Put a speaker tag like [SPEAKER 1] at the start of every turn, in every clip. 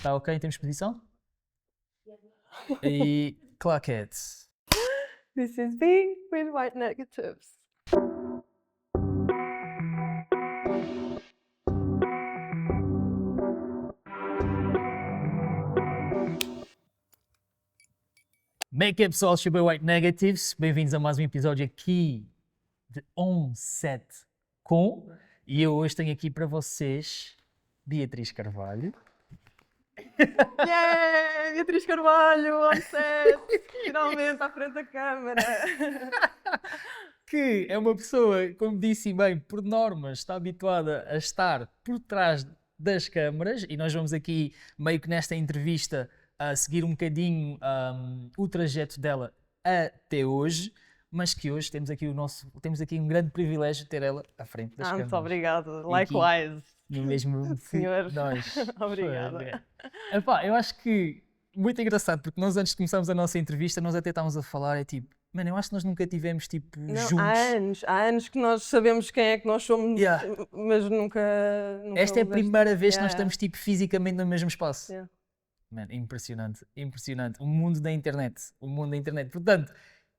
[SPEAKER 1] Está ok? Temos posição? E claquete.
[SPEAKER 2] This is B with white negatives.
[SPEAKER 1] Como é que é, pessoal? Super White Negatives. Bem-vindos a mais um episódio aqui de On Set com. E eu hoje tenho aqui para vocês Beatriz Carvalho.
[SPEAKER 2] Yeah! Beatriz Carvalho, on set! Finalmente à frente da câmara.
[SPEAKER 1] Que é uma pessoa, como disse bem, por norma, está habituada a estar por trás das câmaras e nós vamos aqui, meio que nesta entrevista, a seguir um bocadinho o trajeto dela até hoje, mas que hoje temos aqui um grande privilégio de ter ela à frente das câmaras.
[SPEAKER 2] Muito obrigada.
[SPEAKER 1] E aqui,
[SPEAKER 2] Likewise.
[SPEAKER 1] no mesmo que
[SPEAKER 2] Senhor.
[SPEAKER 1] nós.
[SPEAKER 2] Obrigada.
[SPEAKER 1] Epá, eu acho que muito engraçado, porque nós antes de começarmos a nossa entrevista, nós até estávamos a falar, é tipo, mano, eu acho que nós nunca tivemos tipo
[SPEAKER 2] Não,
[SPEAKER 1] juntos.
[SPEAKER 2] há anos que nós sabemos quem é que nós somos,
[SPEAKER 1] Yeah.
[SPEAKER 2] mas nunca
[SPEAKER 1] Esta é a
[SPEAKER 2] houveste-
[SPEAKER 1] primeira vez que nós
[SPEAKER 2] Yeah.
[SPEAKER 1] estamos tipo fisicamente no mesmo espaço.
[SPEAKER 2] Yeah.
[SPEAKER 1] Mano, impressionante, impressionante. O mundo da internet, o mundo da internet. Portanto,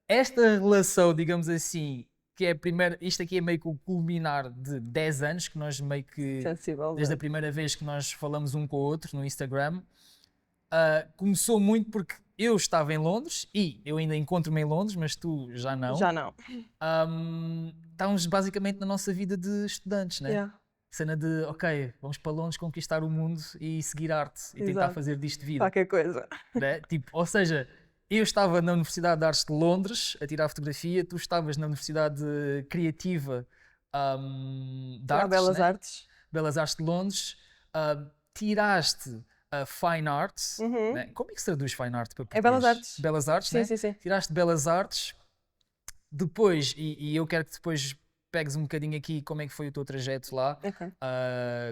[SPEAKER 1] esta relação, digamos assim, que é a primeira, isto aqui é meio que o culminar de 10 anos, que nós meio que,
[SPEAKER 2] Sensível.
[SPEAKER 1] desde a primeira vez que nós falamos um com o outro no Instagram, começou muito porque eu estava em Londres e eu ainda encontro-me em Londres, mas tu já não.
[SPEAKER 2] Já não.
[SPEAKER 1] Estávamos basicamente na nossa vida de estudantes, né?
[SPEAKER 2] Yeah.
[SPEAKER 1] Cena de, ok, vamos para Londres conquistar o mundo e seguir arte e tentar
[SPEAKER 2] Exato.
[SPEAKER 1] fazer disto vida.
[SPEAKER 2] Qualquer coisa.
[SPEAKER 1] Né? Tipo, ou seja, eu estava na Universidade de Artes de Londres a tirar fotografia, tu estavas na Universidade Criativa de
[SPEAKER 2] Há
[SPEAKER 1] Artes,
[SPEAKER 2] belas
[SPEAKER 1] né?
[SPEAKER 2] artes.
[SPEAKER 1] Belas Artes de Londres, tiraste a Fine Arts,
[SPEAKER 2] Uhum.
[SPEAKER 1] né? Como é que se traduz Fine Art para
[SPEAKER 2] É Belas
[SPEAKER 1] português?
[SPEAKER 2] Artes.
[SPEAKER 1] Belas Artes,
[SPEAKER 2] Sim,
[SPEAKER 1] né?
[SPEAKER 2] sim, sim.
[SPEAKER 1] Tiraste Belas Artes, depois, e eu quero que depois pegues um bocadinho aqui como é que foi o teu trajeto lá,
[SPEAKER 2] Ok.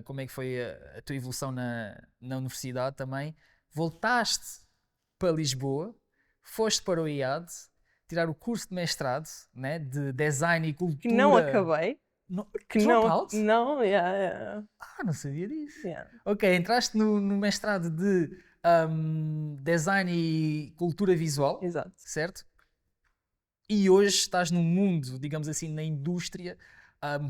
[SPEAKER 1] como é que foi a tua evolução na universidade também. Voltaste para Lisboa, foste para o IAD, tirar o curso de mestrado, né, de Design e Cultura.
[SPEAKER 2] Que não acabei.
[SPEAKER 1] No,
[SPEAKER 2] Que
[SPEAKER 1] drop
[SPEAKER 2] não.
[SPEAKER 1] out?
[SPEAKER 2] Não, yeah.
[SPEAKER 1] Não sabia disso.
[SPEAKER 2] Yeah.
[SPEAKER 1] Ok, entraste no mestrado de Design e Cultura Visual,
[SPEAKER 2] Exato.
[SPEAKER 1] certo? E hoje estás no mundo, digamos assim, na indústria,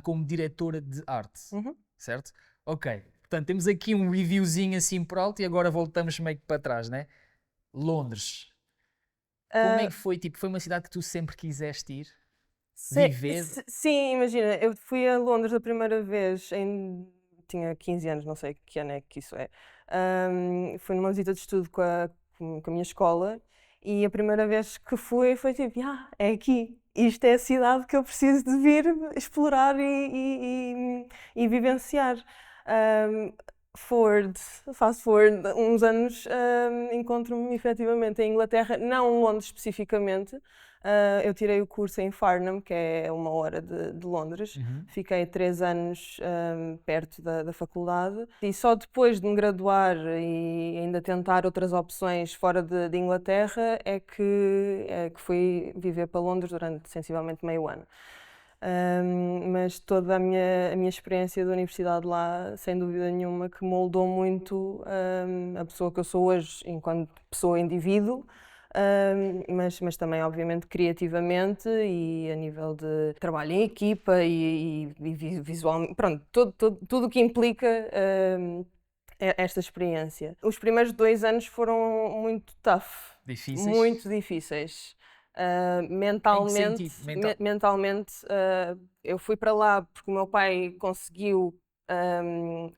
[SPEAKER 1] como diretora de arte,
[SPEAKER 2] Uhum.
[SPEAKER 1] certo? Ok, portanto temos aqui um reviewzinho assim por alto e agora voltamos meio que para trás, né? Londres. Como é que foi? Tipo, foi uma cidade que tu sempre quiseste ir? Viver?
[SPEAKER 2] Sim, imagina, eu fui a Londres a primeira vez tinha 15 anos, não sei que ano é que isso é. Fui numa visita de estudo com a minha escola e a primeira vez que fui foi tipo, é aqui. Isto é a cidade que eu preciso de vir explorar e vivenciar. Fast forward uns anos, encontro-me efetivamente em Inglaterra, não Londres especificamente. Eu tirei o curso em Farnham, que é 1 hora de Londres.
[SPEAKER 1] Uhum.
[SPEAKER 2] Fiquei 3 anos perto da faculdade e só depois de me graduar e ainda tentar outras opções fora de Inglaterra é que fui viver para Londres durante sensivelmente meio ano. Mas toda a minha experiência da universidade lá, sem dúvida nenhuma, que moldou muito a pessoa que eu sou hoje enquanto pessoa indivíduo, mas também obviamente criativamente e a nível de trabalho em equipa e visualmente, pronto, tudo o que implica esta experiência. Os primeiros 2 anos foram muito tough,
[SPEAKER 1] Difíceis?
[SPEAKER 2] muito difíceis. Mentalmente,
[SPEAKER 1] Em que sentido?
[SPEAKER 2] mentalmente eu fui para lá porque o meu pai conseguiu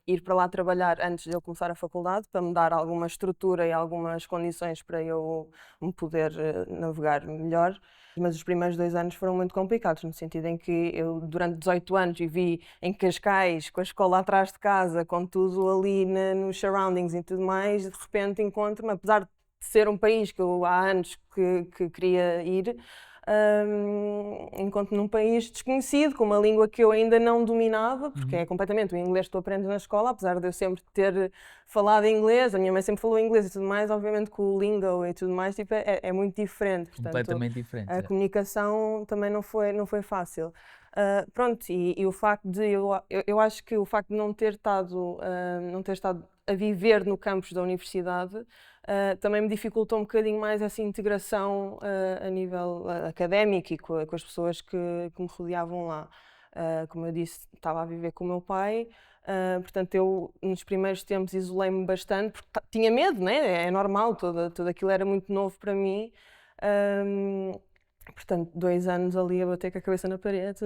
[SPEAKER 2] ir para lá trabalhar antes de eu começar a faculdade, para me dar alguma estrutura e algumas condições para eu me poder navegar melhor. Mas os primeiros 2 anos foram muito complicados, no sentido em que eu durante 18 anos vivi em Cascais, com a escola atrás de casa, com tudo ali nos surroundings e tudo mais, e de repente encontro-me, apesar de ser um país que eu há anos que queria ir, encontro-me num país desconhecido, com uma língua que eu ainda não dominava, porque é completamente o inglês que tu aprendes na escola, apesar de eu sempre ter falado inglês, a minha mãe sempre falou inglês e tudo mais, obviamente que o lingo e tudo mais tipo, é muito diferente. Portanto,
[SPEAKER 1] Completamente diferente.
[SPEAKER 2] a comunicação também não foi fácil. Pronto, e o facto de eu acho que o facto de não ter estado a viver no campus da universidade, também me dificultou um bocadinho mais essa integração a nível académico e com as pessoas que me rodeavam lá. Como eu disse, estava a viver com o meu pai, portanto eu nos primeiros tempos isolei-me bastante, porque tinha medo, né? É normal, tudo aquilo era muito novo para mim. Portanto, 2 anos ali a bater com a cabeça na parede,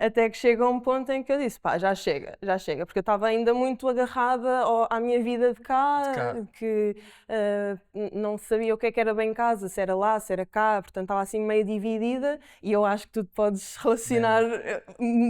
[SPEAKER 2] até que chega um ponto em que eu disse, pá, já chega, porque eu estava ainda muito agarrada à minha vida de cá, que não sabia o que era bem casa, se era lá, se era cá, portanto estava assim meio dividida, e eu acho que tu te podes relacionar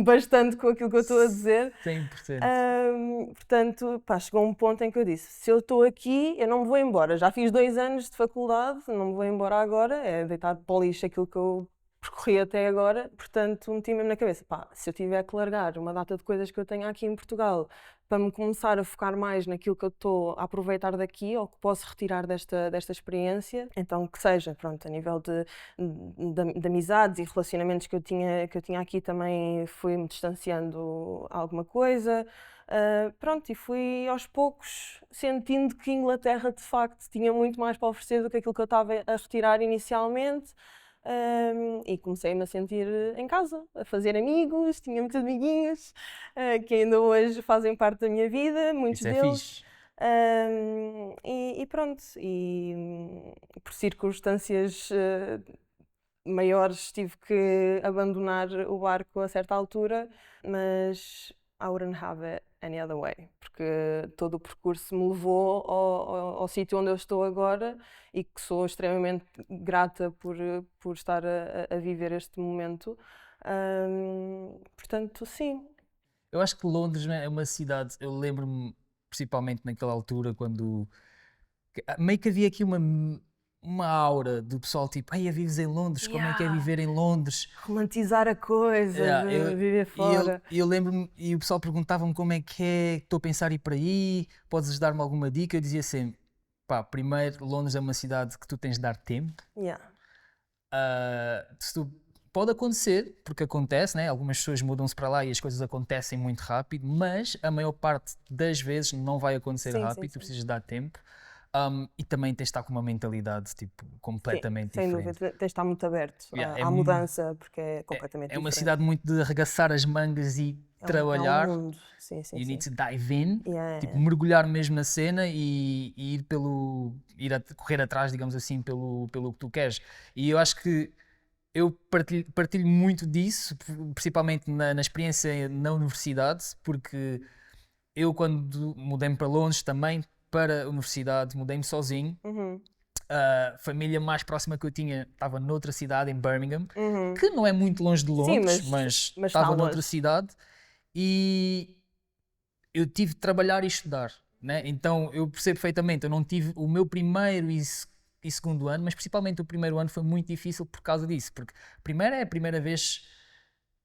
[SPEAKER 2] bastante com aquilo que eu estou a dizer.
[SPEAKER 1] 100%.
[SPEAKER 2] Portanto, pá, chegou um ponto em que eu disse, se eu estou aqui, eu não me vou embora, já fiz 2 anos de faculdade, não me vou embora agora, é deitar para o lixo aquilo que eu percorri até agora, portanto meti-me na cabeça, pá, se eu tiver que largar uma data de coisas que eu tenho aqui em Portugal para me começar a focar mais naquilo que eu estou a aproveitar daqui ou que posso retirar desta experiência, então que seja, pronto, a nível de amizades e relacionamentos que eu tinha aqui também fui-me distanciando alguma coisa, pronto, e fui aos poucos sentindo que Inglaterra de facto tinha muito mais para oferecer do que aquilo que eu estava a retirar inicialmente. E comecei-me a sentir em casa, a fazer amigos, tinha muitos amiguinhos que ainda hoje fazem parte da minha vida, muitos
[SPEAKER 1] Isso é
[SPEAKER 2] deles.
[SPEAKER 1] fixe.
[SPEAKER 2] E pronto, e por circunstâncias maiores tive que abandonar o barco a certa altura, mas I wouldn't have it any other way, porque todo o percurso me levou ao sítio onde eu estou agora e que sou extremamente grata por estar a viver este momento. Portanto, sim.
[SPEAKER 1] Eu acho que Londres é uma cidade, eu lembro-me principalmente naquela altura quando meio que havia aqui uma aura do pessoal tipo, ai, vives em Londres, como é que é viver em Londres?
[SPEAKER 2] Romantizar a coisa, viver fora.
[SPEAKER 1] E eu lembro-me, e o pessoal perguntava-me como é que estou a pensar em ir para aí, podes dar-me alguma dica? Eu dizia sempre, pá, primeiro, Londres é uma cidade que tu tens de dar tempo. Pode acontecer, porque acontece, né? Algumas pessoas mudam-se para lá e as coisas acontecem muito rápido, mas a maior parte das vezes não vai acontecer rápido, tu precisas dar tempo. E também tens de estar com uma mentalidade tipo, completamente
[SPEAKER 2] sem
[SPEAKER 1] diferente.
[SPEAKER 2] Sem dúvida, tens de estar muito aberto à mudança, porque é completamente diferente.
[SPEAKER 1] É uma cidade muito de arregaçar as mangas e trabalhar.
[SPEAKER 2] É um mundo.
[SPEAKER 1] You need to dive in, tipo,
[SPEAKER 2] Yeah.
[SPEAKER 1] mergulhar mesmo na cena e ir a correr atrás, digamos assim, pelo que tu queres. E eu acho que eu partilho muito disso, principalmente na experiência na universidade, porque eu quando mudei-me para Londres também, para a universidade, mudei-me sozinho. A família mais próxima que eu tinha estava noutra cidade, em Birmingham, que não é muito longe de Londres, mas estava noutra cidade, e eu tive de trabalhar e estudar, né? Então eu percebo perfeitamente, eu não tive o meu primeiro e segundo ano, mas principalmente o primeiro ano foi muito difícil por causa disso, porque primeiro é a primeira vez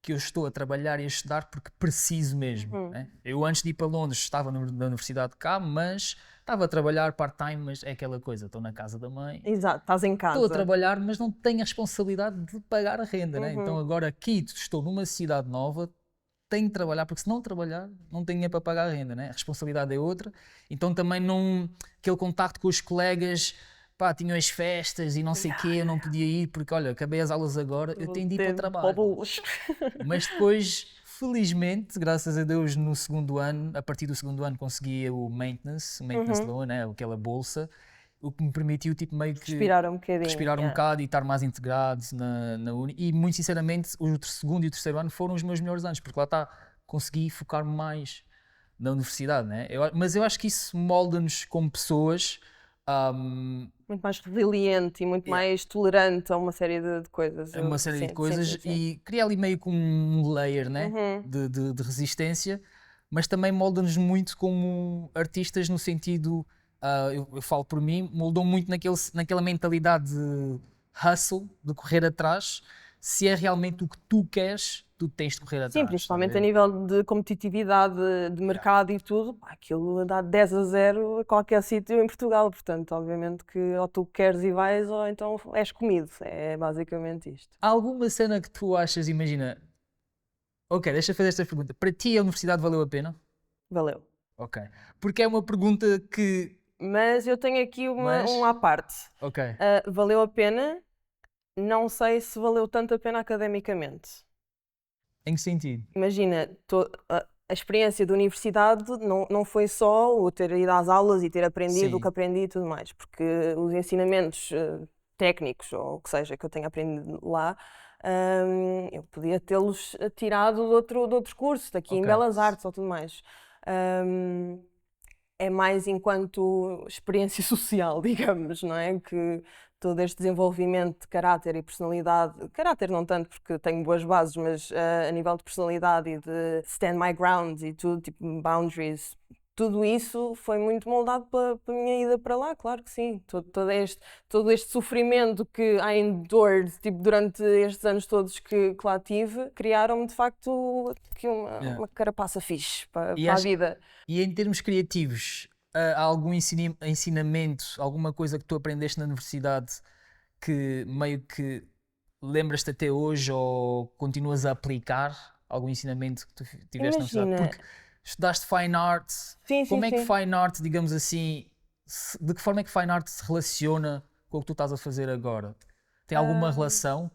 [SPEAKER 1] que eu estou a trabalhar e a estudar porque preciso mesmo. Né? Eu antes de ir para Londres estava na universidade cá, mas estava a trabalhar part-time, mas é aquela coisa, estou na casa da mãe.
[SPEAKER 2] Exato, estás em casa.
[SPEAKER 1] Estou a trabalhar, mas não tenho a responsabilidade de pagar a renda, né? Então agora aqui estou numa cidade nova, tenho de trabalhar, porque se não trabalhar, não tenho dinheiro para pagar a renda, né? A responsabilidade é outra. Então também não... Aquele contacto com os colegas... Pá, tinham as festas e não sei o quê, eu não podia ir porque, olha, acabei as aulas agora, eu tenho de ir para o trabalho. Mas depois, felizmente, graças a Deus, no segundo ano, a partir do segundo ano consegui o maintenance loan, né, aquela bolsa, o que me permitiu, tipo, meio que
[SPEAKER 2] respirar um bocadinho.
[SPEAKER 1] Respirar um bocado e estar mais integrado na uni. E, muito sinceramente, o segundo e o terceiro ano foram os meus melhores anos, porque lá está, consegui focar-me mais na universidade, né? Mas eu acho que isso molda-nos como pessoas...
[SPEAKER 2] muito mais resiliente e muito mais tolerante a uma série de coisas.
[SPEAKER 1] Uma série de coisas e cria ali meio com um layer, né? de resistência, mas também molda-nos muito como artistas no sentido, eu falo por mim, moldou muito naquela mentalidade de hustle, de correr atrás. Se é realmente o que tu queres, tu tens de correr atrás.
[SPEAKER 2] Sim, principalmente a nível de competitividade, de mercado e tudo, aquilo dá 10-0 a qualquer sítio em Portugal, portanto, obviamente que ou tu queres e vais ou então és comido, é basicamente isto.
[SPEAKER 1] Há alguma cena que tu achas, imagina, ok, deixa eu fazer esta pergunta, para ti a universidade valeu a pena?
[SPEAKER 2] Valeu.
[SPEAKER 1] Ok. Porque é uma pergunta que...
[SPEAKER 2] Mas eu tenho aqui um à parte.
[SPEAKER 1] Ok.
[SPEAKER 2] Valeu a pena? Não sei se valeu tanto a pena academicamente.
[SPEAKER 1] Em que sentido?
[SPEAKER 2] Imagina, a experiência da universidade não foi só o ter ido às aulas e ter aprendido o
[SPEAKER 1] Sim.
[SPEAKER 2] que aprendi e tudo mais, porque os ensinamentos técnicos, ou o que seja, que eu tenha aprendido lá, eu podia tê-los tirado de outros cursos, daqui em
[SPEAKER 1] Ok.
[SPEAKER 2] Belas Artes ou tudo mais. É mais enquanto experiência social, digamos, não é? Que todo este desenvolvimento de caráter e personalidade, caráter não tanto porque tenho boas bases, mas a nível de personalidade e de stand my ground e tudo, tipo boundaries, tudo isso foi muito moldado pela minha ida para lá, claro que sim. Todo este sofrimento que I endured tipo, durante estes anos todos que lá tive, criaram-me de facto aqui
[SPEAKER 1] Yeah.
[SPEAKER 2] uma carapaça fixe para
[SPEAKER 1] E
[SPEAKER 2] a
[SPEAKER 1] acho-
[SPEAKER 2] vida.
[SPEAKER 1] E em termos criativos, há algum ensinamento, alguma coisa que tu aprendeste na universidade que meio que lembras-te até hoje ou continuas a aplicar algum ensinamento que tu tiveste na universidade?
[SPEAKER 2] Imagina,
[SPEAKER 1] Porque estudaste Fine Art,
[SPEAKER 2] sim, sim,
[SPEAKER 1] como é que
[SPEAKER 2] sim.
[SPEAKER 1] Fine Art, digamos assim, de que forma é que Fine Art se relaciona com o que tu estás a fazer agora? Tem alguma
[SPEAKER 2] Ah,
[SPEAKER 1] relação?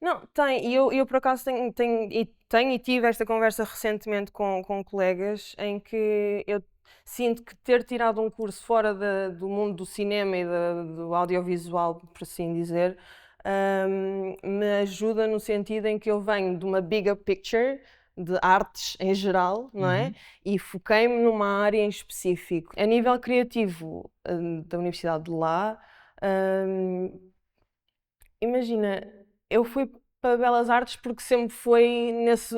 [SPEAKER 2] não, tem, e eu por acaso tenho e tive esta conversa recentemente com colegas em que eu sinto que ter tirado um curso fora do mundo do cinema e do audiovisual, por assim dizer, me ajuda no sentido em que eu venho de uma bigger picture de artes em geral, não é?
[SPEAKER 1] Uhum.
[SPEAKER 2] E foquei-me numa área em específico. A nível criativo, da Universidade de lá, hum, imagina, eu fui para Belas Artes porque sempre foi nesse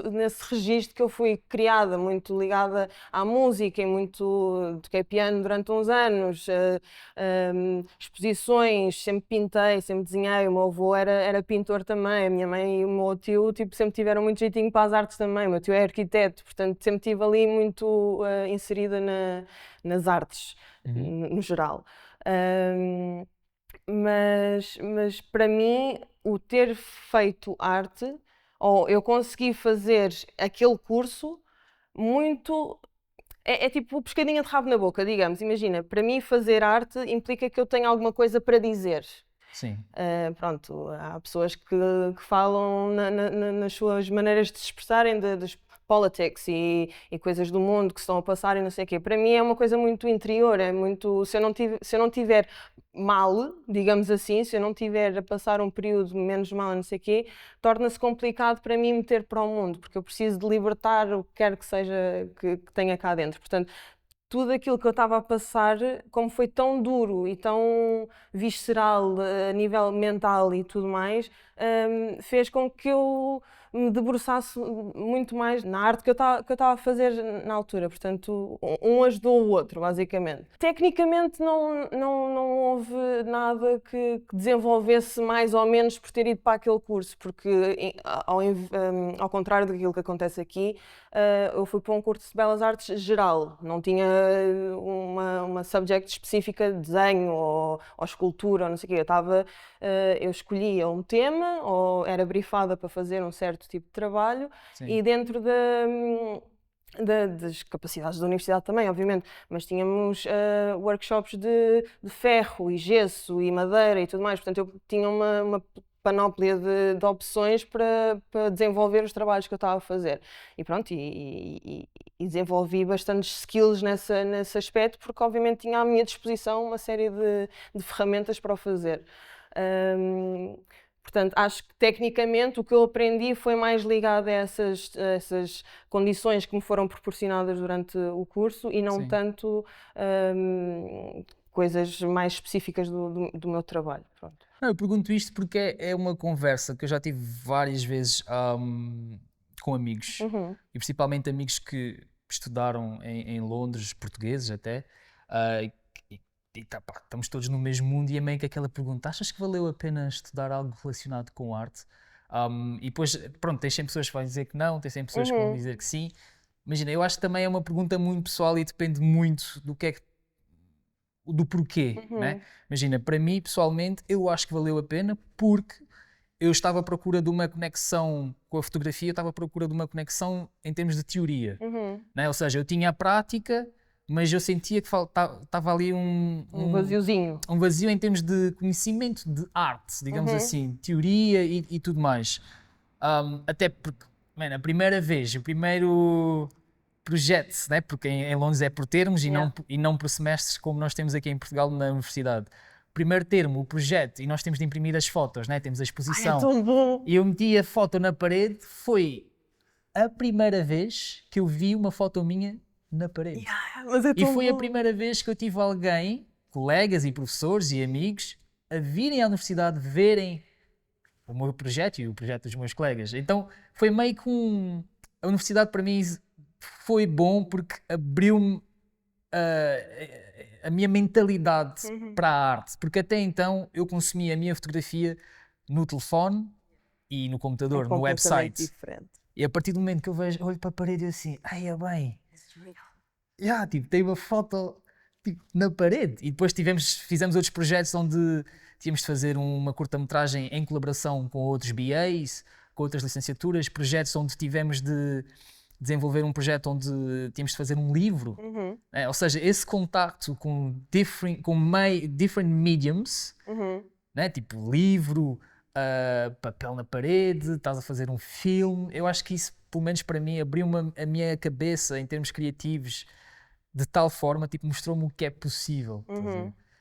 [SPEAKER 2] registro que eu fui criada, muito ligada à música e muito toquei piano durante uns anos, exposições, sempre pintei, sempre desenhei, o meu avô era pintor também, a minha mãe e o meu tio tipo, sempre tiveram muito jeitinho para as artes também, o meu tio é arquiteto, portanto sempre estive ali muito inserida nas artes,
[SPEAKER 1] Uhum.
[SPEAKER 2] no geral. Hum, mas para mim, o ter feito arte, ou eu consegui fazer aquele curso, muito. É tipo pescadinha de rabo na boca, digamos. Imagina, para mim, fazer arte implica que eu tenho alguma coisa para dizer.
[SPEAKER 1] Sim.
[SPEAKER 2] Pronto, há pessoas que falam nas suas maneiras de se expressarem dos politics e coisas do mundo que se estão a passar e não sei o quê. Para mim é uma coisa muito interior, é muito... Se eu não tiver mal, digamos assim, se eu não tiver a passar um período menos mal, não sei o quê, torna-se complicado para mim meter para o mundo, porque eu preciso de libertar o que quer que seja que tenha cá dentro. Portanto, tudo aquilo que eu estava a passar, como foi tão duro e tão visceral a nível mental e tudo mais, fez com que eu me debruçasse muito mais na arte que eu estava a fazer na altura. Portanto, um ajudou o outro, basicamente. Tecnicamente, não houve nada que desenvolvesse mais ou menos por ter ido para aquele curso, porque, ao contrário daquilo que acontece aqui, eu fui para um curso de Belas Artes geral, não tinha uma subject específica de desenho ou escultura ou não sei o quê. Eu escolhia um tema ou era briefada para fazer um certo tipo de trabalho
[SPEAKER 1] Sim.
[SPEAKER 2] e dentro das capacidades da universidade também, obviamente, mas tínhamos workshops de ferro e gesso e madeira e tudo mais, portanto eu tinha uma panóplia de opções para desenvolver os trabalhos que eu estava a fazer. E pronto, e desenvolvi bastantes skills nesse aspecto, porque obviamente tinha à minha disposição uma série de ferramentas para o fazer. Portanto, acho que tecnicamente o que eu aprendi foi mais ligado a essas condições que me foram proporcionadas durante o curso e não
[SPEAKER 1] Sim.
[SPEAKER 2] tanto coisas mais específicas do meu trabalho. Pronto.
[SPEAKER 1] Não, eu pergunto isto porque é uma conversa que eu já tive várias vezes com amigos,
[SPEAKER 2] Uhum.
[SPEAKER 1] e principalmente amigos que estudaram em Londres, portugueses até, ah, pá, estamos todos no mesmo mundo e é meio que aquela pergunta: achas que valeu a pena estudar algo relacionado com arte? E depois, pronto, tem sempre pessoas que vão dizer que não, tem sempre pessoas que vão
[SPEAKER 2] Uhum.
[SPEAKER 1] dizer que sim. Imagina, eu acho que também é uma pergunta muito pessoal e depende muito do porquê, né?
[SPEAKER 2] Uhum.
[SPEAKER 1] Imagina, para mim, pessoalmente, eu acho que valeu a pena porque eu estava à procura de uma conexão com a fotografia, eu estava à procura de uma conexão em termos de teoria,
[SPEAKER 2] Uhum.
[SPEAKER 1] né? Ou seja, eu tinha a prática, mas eu sentia que estava ali
[SPEAKER 2] Um vaziozinho.
[SPEAKER 1] um vazio em termos de conhecimento de arte, digamos assim, teoria e tudo mais. Até porque, a primeira vez, o primeiro projeto, né? Porque em Londres é por termos e não por semestres como nós temos aqui em Portugal na universidade. Primeiro termo, o projeto, e nós temos de imprimir as fotos, né? Temos a exposição.
[SPEAKER 2] É tão bom!
[SPEAKER 1] E eu meti a foto na parede, foi a primeira vez que eu vi uma foto minha na parede.
[SPEAKER 2] Mas é
[SPEAKER 1] E
[SPEAKER 2] tão
[SPEAKER 1] foi a
[SPEAKER 2] bom.
[SPEAKER 1] primeira vez que eu tive alguém, colegas e professores e amigos, a virem à universidade verem o meu projeto e o projeto dos meus colegas. Então foi meio que a universidade para mim foi bom porque abriu-me a minha mentalidade para a arte. Porque até então eu consumia a minha fotografia no telefone e no computador, no
[SPEAKER 2] Completamente
[SPEAKER 1] website.
[SPEAKER 2] diferente.
[SPEAKER 1] E a partir do momento que eu olho para a parede, eu assim, ai, é bem, tipo, tem uma foto tipo, na parede. E depois fizemos outros projetos onde tínhamos de fazer uma curta-metragem em colaboração com outros BAs, com outras licenciaturas, projetos onde tivemos de desenvolver um projeto onde tínhamos de fazer um livro. Ou seja, esse contacto com different mediums, né? Tipo livro, papel na parede, estás a fazer um filme. Eu acho que isso, pelo menos para mim, abriu a minha cabeça em termos criativos de tal forma, tipo, mostrou-me o que é possível.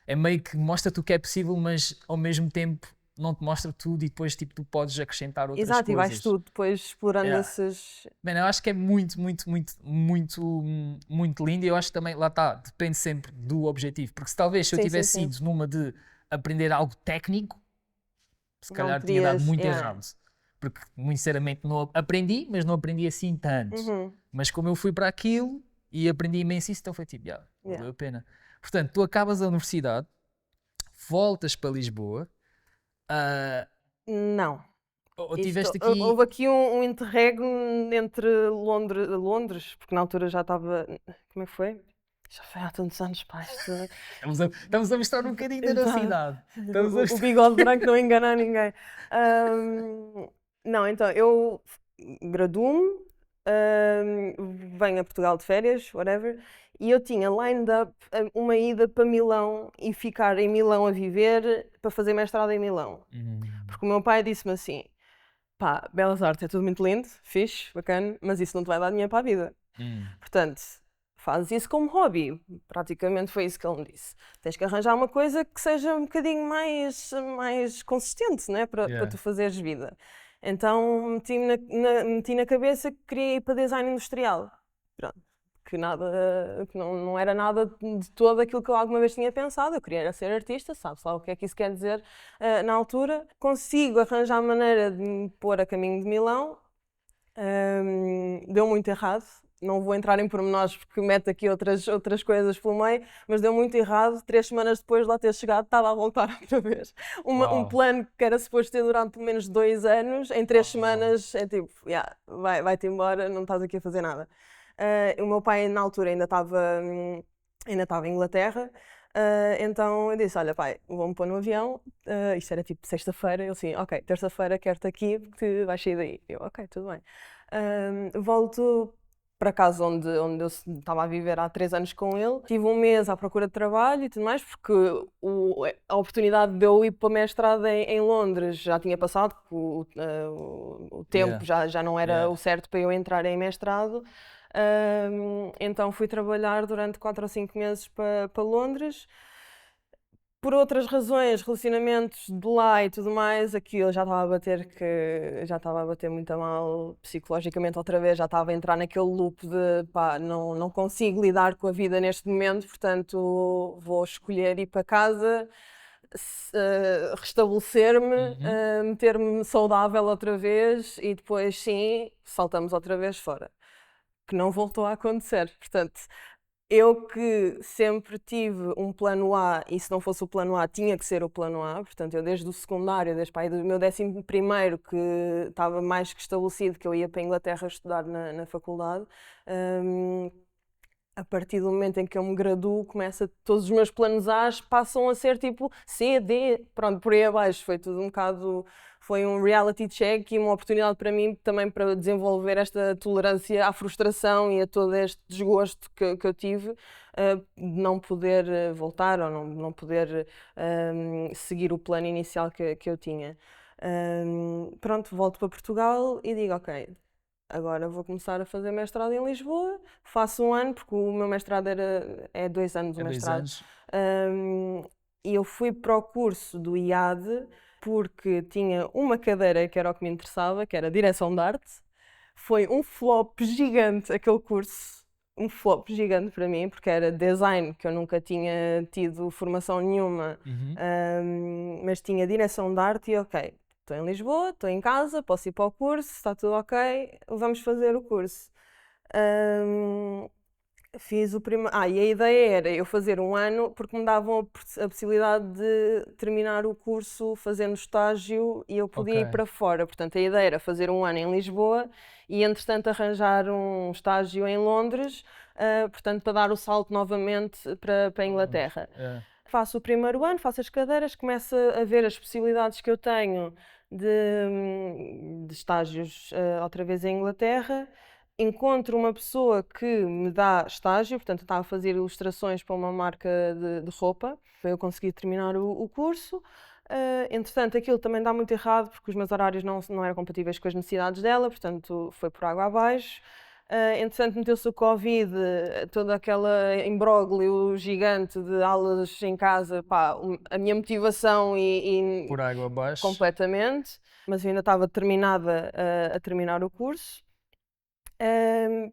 [SPEAKER 1] É meio que mostra-te o que é possível, mas ao mesmo tempo não te mostra tudo e depois tipo, tu podes acrescentar outras
[SPEAKER 2] Exato,
[SPEAKER 1] coisas.
[SPEAKER 2] e vais tu depois explorando esses...
[SPEAKER 1] Bem, eu acho que é muito, muito, muito, muito, muito lindo e eu acho que também, lá está, depende sempre do objetivo. Porque se talvez se eu tivesse ido numa de aprender algo técnico, se calhar tinha dado muito errado. Porque, muito sinceramente, não aprendi, mas não aprendi assim tanto. Mas como eu fui para aquilo e aprendi imenso isso, então foi tipo, valeu a pena. Portanto, tu acabas a universidade, voltas para Lisboa.
[SPEAKER 2] Não.
[SPEAKER 1] Ou tiveste aqui...
[SPEAKER 2] Houve aqui um interregno entre Londres, porque na altura já estava... Como é que foi? Já foi há tantos anos, pá.
[SPEAKER 1] Estamos a mostrar um bocadinho da nossa idade.
[SPEAKER 2] O bigode branco não engana ninguém. Não, então, eu graduo-me, venho a Portugal de férias, whatever, e eu tinha lined up uma ida para Milão e ficar em Milão a viver para fazer mestrado em Milão. Porque o meu pai disse-me assim, pá, Belas Artes é tudo muito lindo, fixe, bacana, mas isso não te vai dar dinheiro para a vida. Portanto, fazes isso como hobby. Praticamente foi isso que ele me disse. Tens que arranjar uma coisa que seja um bocadinho mais consistente, né? Para tu fazeres vida. Então meti na cabeça que queria ir para design industrial. Pronto. Que não era nada de todo aquilo que eu alguma vez tinha pensado. Eu queria era ser artista, sabe-se lá o que é que isso quer dizer na altura. Consigo arranjar maneira de me pôr a caminho de Milão. Deu muito errado. Não vou entrar em pormenores porque mete aqui outras coisas pelo meio, mas deu muito errado. 3 semanas depois de lá ter chegado, estava a voltar outra vez. Um plano que era suposto ter durado pelo menos 2 anos, em 3 semanas é tipo, vai-te embora, não estás aqui a fazer nada. O meu pai na altura ainda estava em Inglaterra, então eu disse, olha pai, vou-me pôr no avião, isto era tipo sexta-feira, ele assim, ok, terça-feira quero-te aqui porque vais sair daí. Eu, ok, tudo bem. Volto para casa onde eu estava a viver há 3 anos com ele. Tive um mês à procura de trabalho e tudo mais, porque a oportunidade de eu ir para o mestrado em Londres já tinha passado, porque o tempo já não era o certo para eu entrar em mestrado. Então fui trabalhar durante 4 ou 5 meses para Londres. Por outras razões, relacionamentos de lá e tudo mais, aquilo já estava a bater muito a mal psicologicamente outra vez, já estava a entrar naquele loop de pá, não consigo lidar com a vida neste momento, portanto vou escolher ir para casa, restabelecer-me, meter-me saudável outra vez e depois sim, saltamos outra vez fora. Que não voltou a acontecer, portanto... Eu que sempre tive um plano A e se não fosse o plano A tinha que ser o plano A, portanto eu desde o secundário, desde o meu 11º que estava mais que estabelecido que eu ia para a Inglaterra estudar na faculdade, a partir do momento em que eu me graduo, todos os meus planos A passam a ser tipo C, D, pronto, por aí abaixo, foi tudo um bocado... Foi um reality check e uma oportunidade para mim também para desenvolver esta tolerância à frustração e a todo este desgosto que eu tive, de não poder voltar ou não poder seguir o plano inicial que eu tinha. Pronto, volto para Portugal e digo, ok, agora vou começar a fazer mestrado em Lisboa, faço um ano, porque o meu mestrado é 2 anos o
[SPEAKER 1] Há 2
[SPEAKER 2] mestrado.
[SPEAKER 1] anos.
[SPEAKER 2] E eu fui para o curso do IAD porque tinha uma cadeira que era o que me interessava, que era Direção de Arte. Foi um flop gigante aquele curso, um flop gigante para mim, porque era design, que eu nunca tinha tido formação nenhuma,
[SPEAKER 1] Uhum.
[SPEAKER 2] mas tinha Direção de Arte e ok, estou em Lisboa, estou em casa, posso ir para o curso, está tudo ok, vamos fazer o curso. Fiz o primeiro. E a ideia era eu fazer um ano, porque me davam a possibilidade de terminar o curso fazendo estágio e eu podia ir
[SPEAKER 1] Ok.
[SPEAKER 2] para fora. Portanto, a ideia era fazer um ano em Lisboa e, entretanto, arranjar um estágio em Londres, portanto, para dar o salto novamente para a Inglaterra.
[SPEAKER 1] É.
[SPEAKER 2] Faço o primeiro ano, faço as cadeiras, começo a ver as possibilidades que eu tenho de estágios outra vez em Inglaterra. Encontro uma pessoa que me dá estágio, portanto, eu estava a fazer ilustrações para uma marca de roupa, para eu conseguir terminar o curso. Entretanto, aquilo também dá muito errado, porque os meus horários não eram compatíveis com as necessidades dela, portanto, foi por água abaixo. Entretanto, meteu-se o Covid, todo aquele imbróglio gigante de aulas em casa, pá, a minha motivação
[SPEAKER 1] Por água abaixo.
[SPEAKER 2] completamente, mas eu ainda estava determinada a terminar o curso.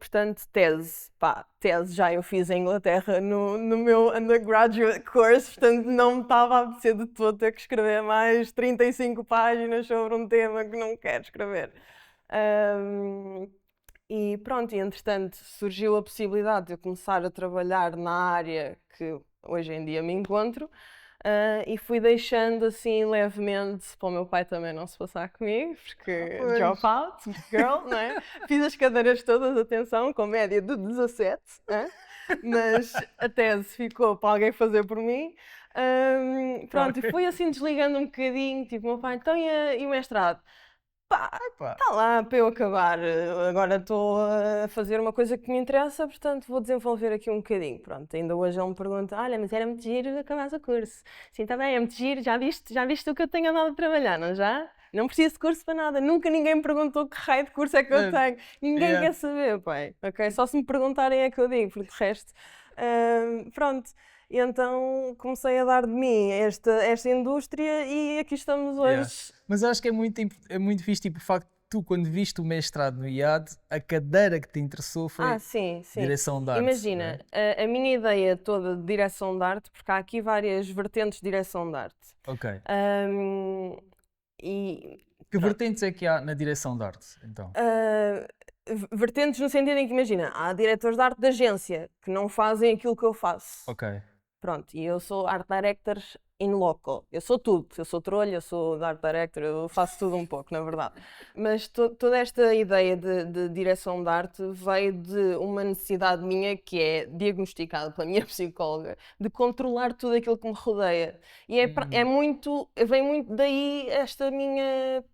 [SPEAKER 2] Portanto, tese já eu fiz em Inglaterra no meu undergraduate course, portanto não me estava a apetecer de todo ter que escrever mais 35 páginas sobre um tema que não quero escrever. E pronto, e entretanto surgiu a possibilidade de eu começar a trabalhar na área que hoje em dia me encontro, e fui deixando assim levemente para o meu pai também não se passar comigo, porque
[SPEAKER 1] Pois.
[SPEAKER 2] drop out, girl, não é? Fiz as cadeiras todas, atenção, com média de 17, mas a tese ficou para alguém fazer por mim. Pronto, e fui assim desligando um bocadinho, tipo, meu pai, então e o mestrado? Pá,
[SPEAKER 1] Epá.
[SPEAKER 2] está lá para eu acabar. Agora estou a fazer uma coisa que me interessa, portanto vou desenvolver aqui um bocadinho. Pronto, ainda hoje ele me pergunta: olha, mas era muito giro acabares o curso. Sim, está bem, é muito giro, já viste o que eu tenho andado a trabalhar, não já? Não preciso de curso para nada, nunca ninguém me perguntou que raio de curso é que eu tenho. Ninguém
[SPEAKER 1] Yeah.
[SPEAKER 2] quer saber, pai, ok? Só se me perguntarem é que eu digo, porque de resto, pronto. E então comecei a dar de mim esta indústria e aqui estamos hoje.
[SPEAKER 1] Yeah. Mas acho que é muito fixe, tipo, o facto de tu, quando viste o mestrado no IAD, a cadeira que te interessou foi
[SPEAKER 2] Sim, sim.
[SPEAKER 1] direção de arte.
[SPEAKER 2] Imagina, a minha ideia toda de direção de arte, porque há aqui várias vertentes de direção de arte.
[SPEAKER 1] Ok.
[SPEAKER 2] E
[SPEAKER 1] Que vertentes é que há na direção de arte, então?
[SPEAKER 2] vertentes no sentido em que, imagina, há diretores de arte de agência que não fazem aquilo que eu faço.
[SPEAKER 1] Ok.
[SPEAKER 2] Pronto, e eu sou art director in loco. Eu sou tudo. Eu sou trolha, eu sou art director, eu faço tudo um pouco, na verdade. Mas toda esta ideia de direção de arte veio de uma necessidade minha, que é diagnosticada pela minha psicóloga, de controlar tudo aquilo que me rodeia. E vem muito daí esta minha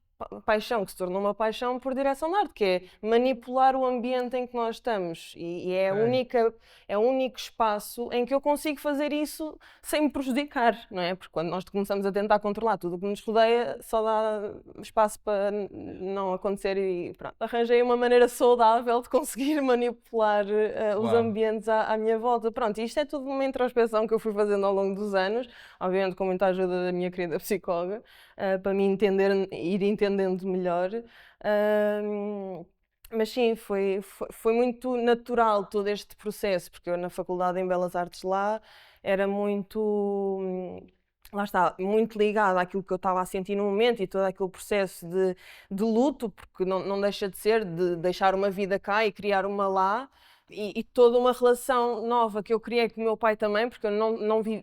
[SPEAKER 2] paixão, que se tornou uma paixão por direção de arte, que é manipular o ambiente em que nós estamos. E é o único espaço em que eu consigo fazer isso sem me prejudicar, não é? Porque quando nós começamos a tentar controlar tudo o que nos rodeia, só dá espaço para não acontecer e pronto. Arranjei uma maneira saudável de conseguir manipular os
[SPEAKER 1] Uau.
[SPEAKER 2] ambientes à minha volta. Pronto, isto é tudo uma introspeção que eu fui fazendo ao longo dos anos, obviamente com muita ajuda da minha querida psicóloga, para me ir entendendo melhor. Mas sim, foi muito natural todo este processo, porque eu na Faculdade em Belas Artes lá era lá está, muito ligada àquilo que eu estava a sentir no momento e todo aquele processo de luto, porque não deixa de ser, de deixar uma vida cá e criar uma lá. E toda uma relação nova que eu criei com o meu pai também, porque eu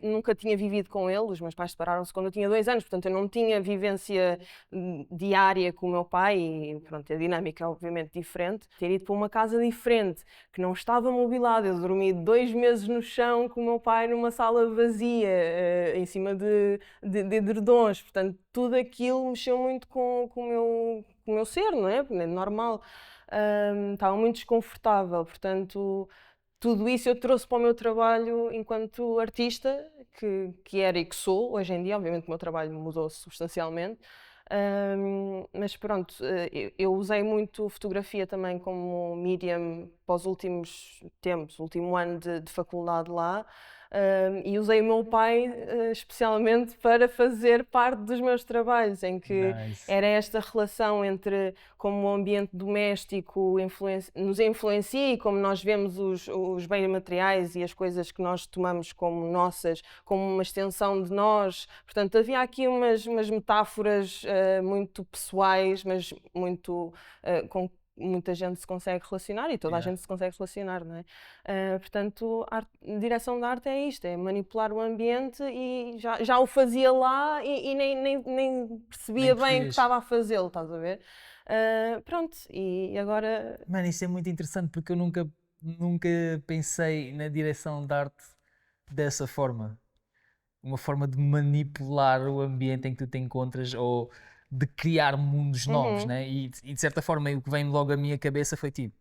[SPEAKER 2] nunca tinha vivido com ele. Os meus pais separaram-se quando eu tinha 2 anos, portanto eu não tinha vivência diária com o meu pai e pronto, a dinâmica é obviamente diferente. Ter ido para uma casa diferente, que não estava mobilada, eu dormi 2 meses no chão com o meu pai numa sala vazia, em cima de edredons, portanto tudo aquilo mexeu muito com o meu ser, não é? É normal. Estava muito desconfortável, portanto tudo isso eu trouxe para o meu trabalho enquanto artista, que era e que sou hoje em dia. Obviamente o meu trabalho mudou substancialmente, mas pronto, eu usei muito fotografia também como medium para os últimos tempos, o último ano de faculdade lá. E usei o meu pai especialmente para fazer parte dos meus trabalhos, em que
[SPEAKER 1] Nice.
[SPEAKER 2] era esta relação entre como o ambiente doméstico nos influencia e como nós vemos os bens materiais e as coisas que nós tomamos como nossas, como uma extensão de nós. Portanto, havia aqui umas metáforas muito pessoais, mas muito com muita gente se consegue relacionar e toda a gente se consegue relacionar, não é? Portanto, direção de arte é isto, é manipular o ambiente, e já o fazia lá e nem percebia bem que estava a fazê-lo, estás a ver? Pronto, e agora...
[SPEAKER 1] Mano, isso é muito interessante porque eu nunca pensei na direção de arte dessa forma. Uma forma de manipular o ambiente em que tu te encontras ou de criar mundos novos, né? E de certa forma o que vem logo à minha cabeça foi tipo,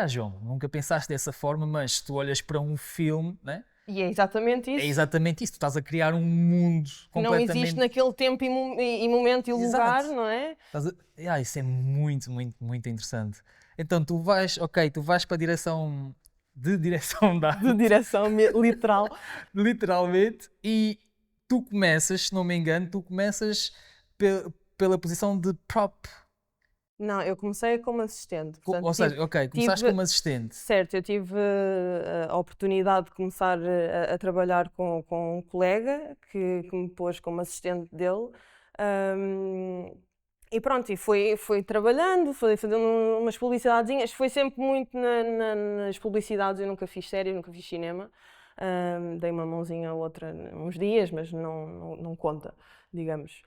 [SPEAKER 1] João, nunca pensaste dessa forma, mas se tu olhas para um filme, né?
[SPEAKER 2] E é exatamente
[SPEAKER 1] É
[SPEAKER 2] isso.
[SPEAKER 1] exatamente isso, tu estás a criar um mundo
[SPEAKER 2] Que não
[SPEAKER 1] completamente...
[SPEAKER 2] existe naquele tempo e momento e lugar,
[SPEAKER 1] Exato.
[SPEAKER 2] não é?
[SPEAKER 1] Isso é muito, muito, muito interessante. Então tu vais para a direção de arte,
[SPEAKER 2] De direção literal.
[SPEAKER 1] literalmente, e tu começas, se não me engano, pela posição de prop.
[SPEAKER 2] Não, eu comecei como assistente. Portanto,
[SPEAKER 1] Ou seja, começaste como assistente.
[SPEAKER 2] Certo, eu tive a oportunidade de começar a trabalhar com um colega que me pôs como assistente dele. E pronto, e foi trabalhando, foi fazendo umas publicidadezinhas. Foi sempre muito nas publicidades. Eu nunca fiz série, nunca fiz cinema. Dei uma mãozinha a outra uns dias, mas não conta, digamos.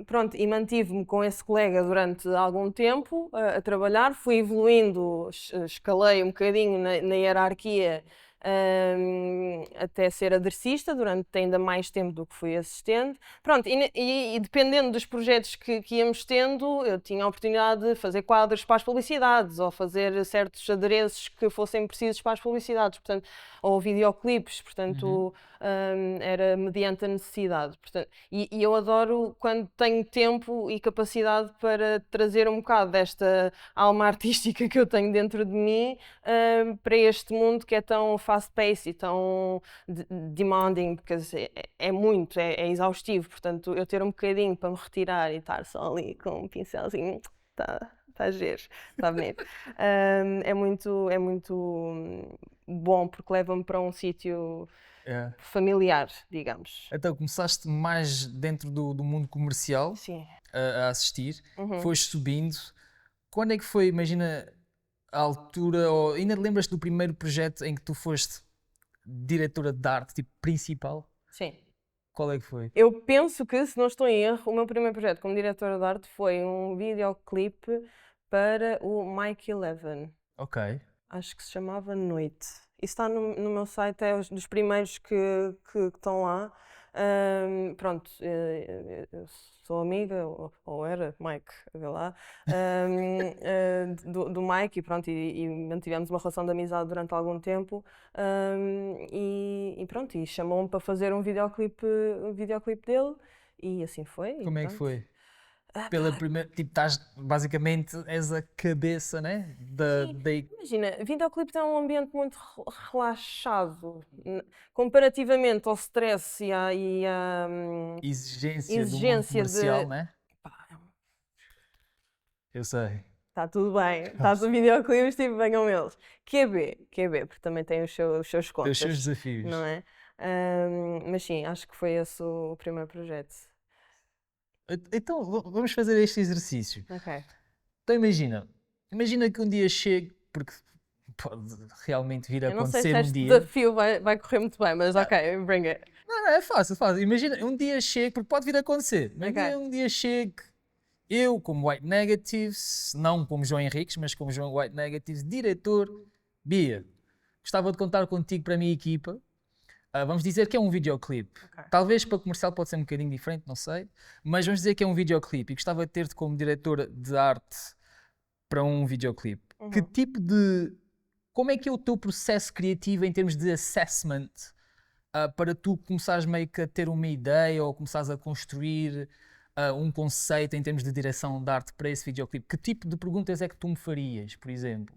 [SPEAKER 2] Pronto, e mantive-me com esse colega durante algum tempo a trabalhar. Fui evoluindo, escalei um bocadinho na hierarquia, até ser aderecista durante ainda mais tempo do que fui assistente. Pronto, e dependendo dos projetos que íamos tendo, eu tinha a oportunidade de fazer quadros para as publicidades ou fazer certos adereços que fossem precisos para as publicidades, portanto, ou videoclipes, portanto, era mediante a necessidade. Portanto, e eu adoro quando tenho tempo e capacidade para trazer um bocado desta alma artística que eu tenho dentro de mim para este mundo que é tão fast-paced e tão demanding, porque é muito, é exaustivo. Portanto, eu ter um bocadinho para me retirar e estar só ali com um pincelzinho, está giro, está bonito. É muito bom porque leva-me para um sítio familiar, digamos.
[SPEAKER 1] Então começaste mais dentro do mundo comercial.
[SPEAKER 2] Sim.
[SPEAKER 1] A assistir, foste subindo. Quando é que foi, imagina, a altura, ou ainda te lembras do primeiro projeto em que tu foste diretora de arte, tipo, principal?
[SPEAKER 2] Sim.
[SPEAKER 1] Qual é que foi?
[SPEAKER 2] Eu penso que, se não estou em erro, o meu primeiro projeto como diretora de arte foi um videoclipe para o Mike 11.
[SPEAKER 1] Ok.
[SPEAKER 2] Acho que se chamava Noite. Isso está no meu site, é dos primeiros que estão lá. Pronto, eu sou amiga, ou era, Mike, vê lá, do Mike, e pronto, e mantivemos uma relação de amizade durante algum tempo. E pronto, e chamou-me para fazer um videoclipe dele, e assim foi.
[SPEAKER 1] Como é que foi? Pela primeira, tipo, basicamente, és a cabeça, né?
[SPEAKER 2] Imagina, videoclipe é um ambiente muito relaxado, comparativamente ao stress e à
[SPEAKER 1] exigência do mundo comercial, né? Eu sei.
[SPEAKER 2] Está tudo bem, estás a videoclipes, tipo, venham eles. QB, porque também tem os seus contras.
[SPEAKER 1] Os seus desafios.
[SPEAKER 2] Não é? Mas sim, acho que foi esse o primeiro projeto.
[SPEAKER 1] Então, vamos fazer este exercício.
[SPEAKER 2] Ok.
[SPEAKER 1] Então imagina que um dia chegue, porque pode realmente vir a
[SPEAKER 2] Eu não sei
[SPEAKER 1] acontecer
[SPEAKER 2] se
[SPEAKER 1] um
[SPEAKER 2] este
[SPEAKER 1] dia.
[SPEAKER 2] desafio vai correr muito bem, mas ok, bring it.
[SPEAKER 1] Não, é fácil. Imagina, um dia chegue, porque pode vir a acontecer. Imagina um dia chegue, eu como White Negatives, não como João Henriques, mas como João White Negatives, diretor, Bia, gostava de contar contigo para a minha equipa. Vamos dizer que é um videoclipe. Talvez para comercial pode ser um bocadinho diferente, não sei. Mas vamos dizer que é um videoclipe e gostava de ter-te como diretora de arte para um videoclipe. Que tipo de como é que é o teu processo criativo em termos de assessment para tu começares meio que a ter uma ideia ou começares a construir um conceito em termos de direção de arte para esse videoclipe? Que tipo de perguntas é que tu me farias, por exemplo?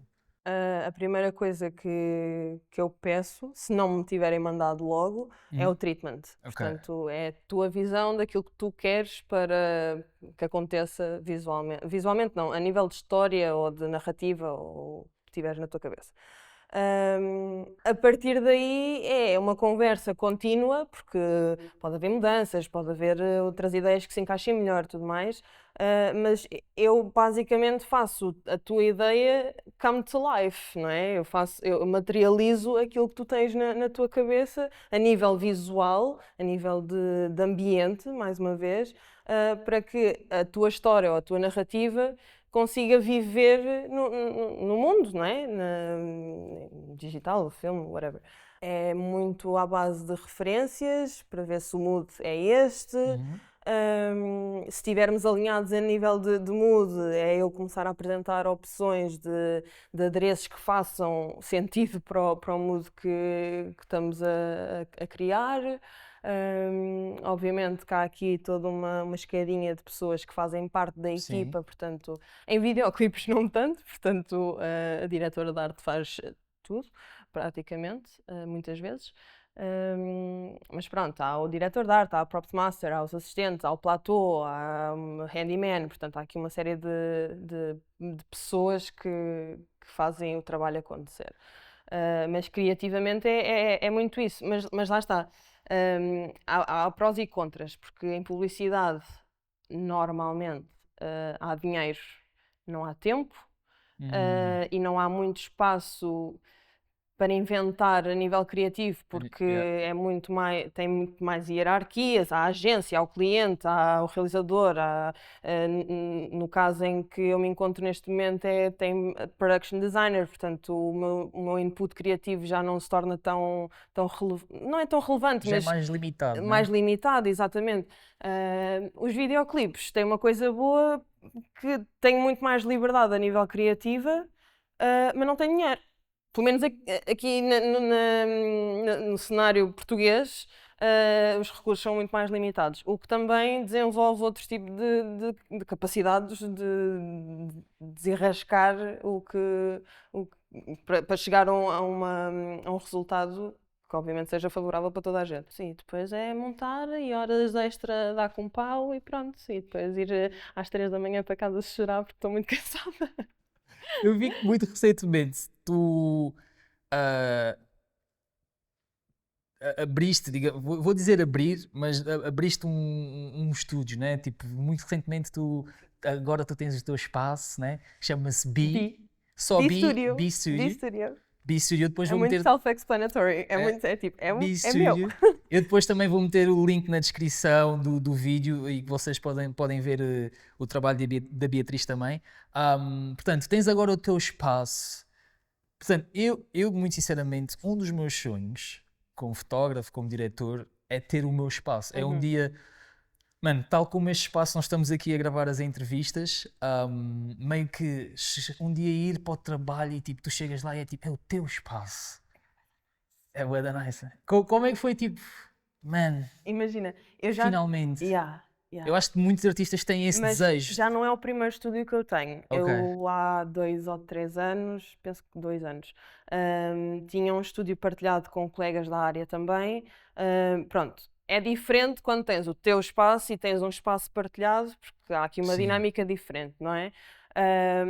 [SPEAKER 2] A primeira coisa que eu peço, se não me tiverem mandado logo, é o treatment.
[SPEAKER 1] Ok.
[SPEAKER 2] Portanto, é a tua visão daquilo que tu queres para que aconteça visualmente. Visualmente não, a nível de história ou de narrativa ou o que tiveres na tua cabeça. A partir daí é uma conversa contínua, porque pode haver mudanças, pode haver outras ideias que se encaixem melhor e tudo mais. Mas eu basicamente faço a tua ideia come to life, não é? Eu materializo aquilo que tu tens na tua cabeça a nível visual, a nível de ambiente, mais uma vez, para que a tua história ou a tua narrativa consiga viver no mundo, não é? Digital, filme, whatever. É muito à base de referências, para ver se o mood é este. Se estivermos alinhados a nível de mood, é eu começar a apresentar opções de adereços que façam sentido para o mood que estamos a criar. Obviamente que há aqui toda uma escadinha de pessoas que fazem parte da equipa, portanto, em videoclipes não tanto, portanto, a diretora de arte faz tudo, praticamente, muitas vezes. Mas pronto, há o diretor de arte, há o props master, há os assistentes, há o platô, há o handyman, portanto há aqui uma série de pessoas que fazem o trabalho acontecer. Mas criativamente é muito isso, mas lá está. Há prós e contras, porque em publicidade normalmente há dinheiro, não há tempo, e não há muito espaço para inventar a nível criativo, porque é muito mais, tem muito mais hierarquias, há a agência, há o cliente, há o realizador, no caso em que eu me encontro neste momento tem production designer, portanto o meu input criativo já não se torna tão não é tão relevante,
[SPEAKER 1] Já
[SPEAKER 2] mas
[SPEAKER 1] é mais limitado, não é?
[SPEAKER 2] mais limitado, exatamente. Os videoclipes têm uma coisa boa, que tenho muito mais liberdade a nível criativa, mas não tenho dinheiro. Pelo menos aqui no cenário português, os recursos são muito mais limitados, o que também desenvolve outros tipos de capacidades de desenrascar para chegar a um resultado que obviamente seja favorável para toda a gente. Sim, depois é montar e horas extra dar com pau e pronto. E depois ir às 3 da manhã para casa chorar porque estou muito cansada.
[SPEAKER 1] Eu vi que muito recentemente tu ah, abriste, vou dizer abrir, mas abriste um estúdio, né? Tipo, muito recentemente agora tu tens o teu espaço, né? Chama-se só
[SPEAKER 2] B Studio.
[SPEAKER 1] B Studio.
[SPEAKER 2] B Studio.
[SPEAKER 1] B Studio, depois
[SPEAKER 2] É
[SPEAKER 1] vou
[SPEAKER 2] muito
[SPEAKER 1] meter
[SPEAKER 2] self-explanatory. É tipo,
[SPEAKER 1] B
[SPEAKER 2] é meu.
[SPEAKER 1] Studio. Eu depois também vou meter o link na descrição do vídeo e que vocês podem ver o trabalho da Beatriz também. Portanto, tens agora o teu espaço. Portanto, eu muito sinceramente, um dos meus sonhos, como fotógrafo, como diretor, é ter o meu espaço. É um dia, mano, tal como este espaço, nós estamos aqui a gravar as entrevistas, meio que um dia ir para o trabalho e tipo, tu chegas lá e é tipo, é o teu espaço. É bué da nice. Como é que foi tipo, mano,
[SPEAKER 2] Imagina, eu já.
[SPEAKER 1] finalmente.
[SPEAKER 2] Yeah.
[SPEAKER 1] Eu acho que muitos artistas têm esse
[SPEAKER 2] Mas
[SPEAKER 1] desejo.
[SPEAKER 2] já não é o primeiro estúdio que eu tenho.
[SPEAKER 1] Ok.
[SPEAKER 2] Eu há 2 ou 3 anos, penso que 2 anos, tinha um estúdio partilhado com colegas da área também. Pronto, é diferente quando tens o teu espaço e tens um espaço partilhado, porque há aqui uma
[SPEAKER 1] Sim.
[SPEAKER 2] dinâmica diferente, não é?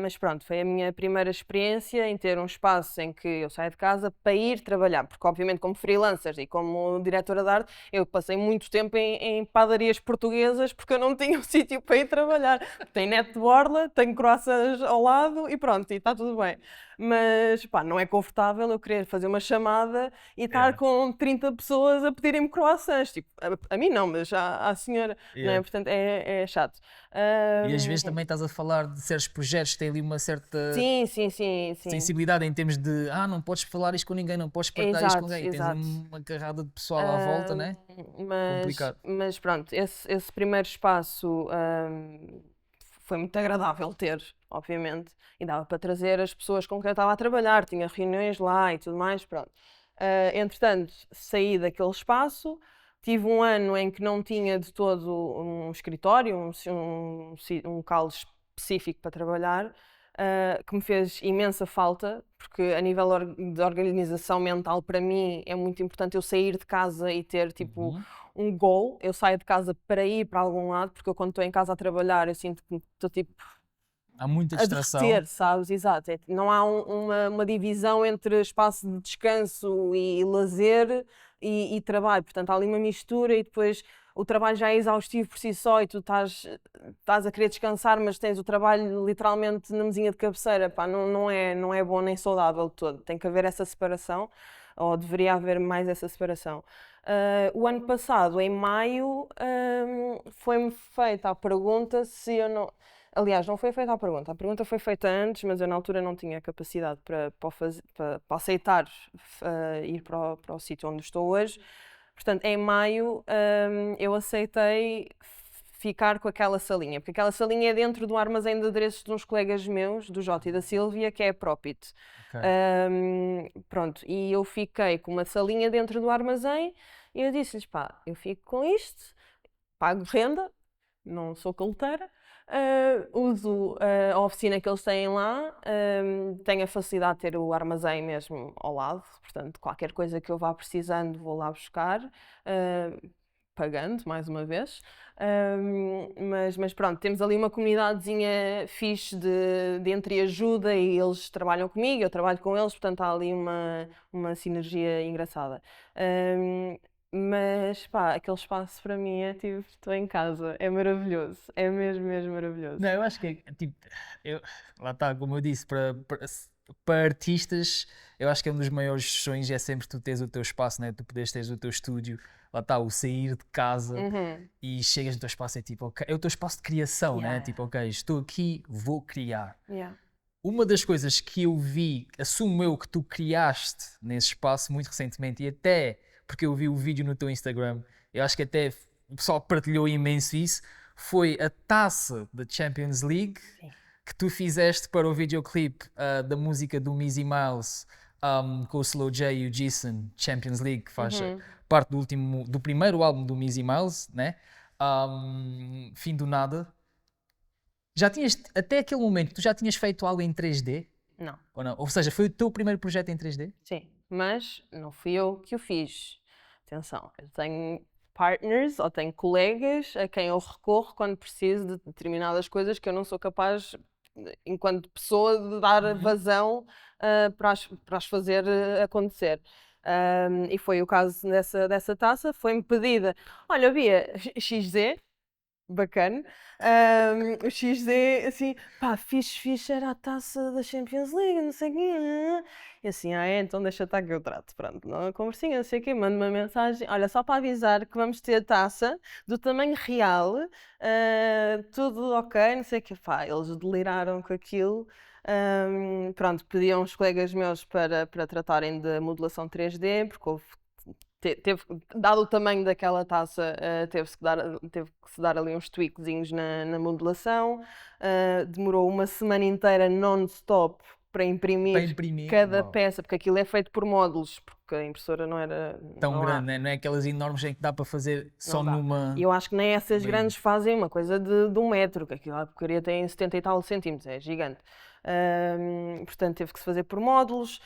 [SPEAKER 2] Mas pronto, foi a minha primeira experiência em ter um espaço em que eu saio de casa para ir trabalhar, porque obviamente como freelancer e como diretora de arte, eu passei muito tempo em padarias portuguesas porque eu não tinha um sítio para ir trabalhar. Tem net de borla, tenho croissants ao lado e pronto, e está tudo bem. Mas pá, não é confortável eu querer fazer uma chamada e estar com 30 pessoas a pedirem-me croissants. Tipo, a mim não, mas à senhora, não é? Portanto, é chato.
[SPEAKER 1] E às vezes também estás a falar de certos projetos que têm ali uma certa
[SPEAKER 2] Sim.
[SPEAKER 1] sensibilidade em termos de não podes falar isto com ninguém, não podes partilhar isto com ninguém.
[SPEAKER 2] Exato.
[SPEAKER 1] Tens uma carrada de pessoal à volta, né? Complicado.
[SPEAKER 2] Mas pronto, esse primeiro espaço foi muito agradável ter, obviamente, e dava para trazer as pessoas com quem eu estava a trabalhar, tinha reuniões lá e tudo mais, pronto. Entretanto, saí daquele espaço, tive um ano em que não tinha de todo um escritório, um local específico para trabalhar, que me fez imensa falta, porque a nível de organização mental, para mim, é muito importante eu sair de casa e ter, tipo, um goal. Eu saio de casa para ir para algum lado, porque eu quando estou em casa a trabalhar, eu sinto que estou, tipo,
[SPEAKER 1] Há muita
[SPEAKER 2] a
[SPEAKER 1] distração.
[SPEAKER 2] derreter, sabes? Exato. Não há uma divisão entre espaço de descanso e lazer e trabalho. Portanto, há ali uma mistura e depois o trabalho já é exaustivo por si só e tu estás a querer descansar, mas tens o trabalho literalmente na mesinha de cabeceira. Pá, não é bom nem saudável de todo. Tem que haver essa separação, ou deveria haver mais essa separação. O ano passado, em maio, foi-me feita a pergunta se eu não... Aliás, não foi feita a pergunta foi feita antes, mas eu na altura não tinha capacidade para aceitar ir para o sítio onde estou hoje. Portanto, em maio eu aceitei ficar com aquela salinha, porque aquela salinha é dentro do armazém de adereços de uns colegas meus, do Jota e da Sílvia, que é a Propit.
[SPEAKER 1] Ok.
[SPEAKER 2] Pronto, e eu fiquei com uma salinha dentro do armazém e eu disse-lhes, pá, eu fico com isto, pago renda, não sou caloteira, uso a oficina que eles têm lá, tenho a facilidade de ter o armazém mesmo ao lado, portanto, qualquer coisa que eu vá precisando vou lá buscar, pagando, mais uma vez. Mas pronto, temos ali uma comunidadezinha fixe de entreajuda e eles trabalham comigo, eu trabalho com eles, portanto há ali uma sinergia engraçada. Mas pá, aquele espaço para mim é tipo, estou em casa, é maravilhoso, é mesmo, mesmo maravilhoso.
[SPEAKER 1] Não, eu acho que é tipo, eu, lá está, como eu disse, para artistas, eu acho que é um dos maiores sonhos é sempre tu teres o teu espaço, né? Tu poderes ter o teu estúdio, lá está, o sair de casa e chegas no teu espaço, é tipo, ok, é o teu espaço de criação, né?
[SPEAKER 2] Yeah.
[SPEAKER 1] Tipo, ok, estou aqui, vou criar.
[SPEAKER 2] Yeah.
[SPEAKER 1] Uma das coisas que eu vi, assumo eu que tu criaste nesse espaço muito recentemente e até porque eu vi o vídeo no teu Instagram, eu acho que até o pessoal partilhou imenso isso, foi a taça da Champions League que tu fizeste para o videoclipe da música do Mizzy Miles com o Slow J e o Jason, Champions League, que faz parte do primeiro álbum do Mizzy Miles, né? Fim do Nada. Já tinhas, até aquele momento, tu já tinhas feito algo em 3D?
[SPEAKER 2] Não.
[SPEAKER 1] Ou não? Ou seja, foi o teu primeiro projeto em 3D?
[SPEAKER 2] Sim, mas não fui eu que o fiz. Atenção, eu tenho partners ou tenho colegas a quem eu recorro quando preciso de determinadas coisas que eu não sou capaz, enquanto pessoa, de dar vazão para as fazer acontecer. E foi o caso dessa taça, foi-me pedida, olha, Bia, XZ, bacana. O XZ, assim, pá, fixe, era a taça da Champions League, não sei o quê. E assim, então deixa estar que eu trato. Pronto, não conversinha, não sei o quê, mando uma mensagem. Olha, só para avisar que vamos ter taça do tamanho real, tudo ok, não sei o quê. Pá, eles deliraram com aquilo. Pronto, pediam os colegas meus para tratarem de modelação 3D, porque dado o tamanho daquela taça, teve que se dar ali uns tweakzinhos na modelação. Demorou uma semana inteira non-stop para imprimir cada
[SPEAKER 1] Uau.
[SPEAKER 2] peça, porque aquilo é feito por módulos, porque a impressora não era
[SPEAKER 1] Tão
[SPEAKER 2] não há.
[SPEAKER 1] grande, né? Não é aquelas enormes em que dá para fazer só
[SPEAKER 2] Não dá.
[SPEAKER 1] numa.
[SPEAKER 2] E eu acho que nem essas
[SPEAKER 1] Bem.
[SPEAKER 2] grandes fazem uma coisa de 1 metro, que aquilo a porcaria tem 70 e tal centímetros, é gigante. Portanto, teve que se fazer por módulos,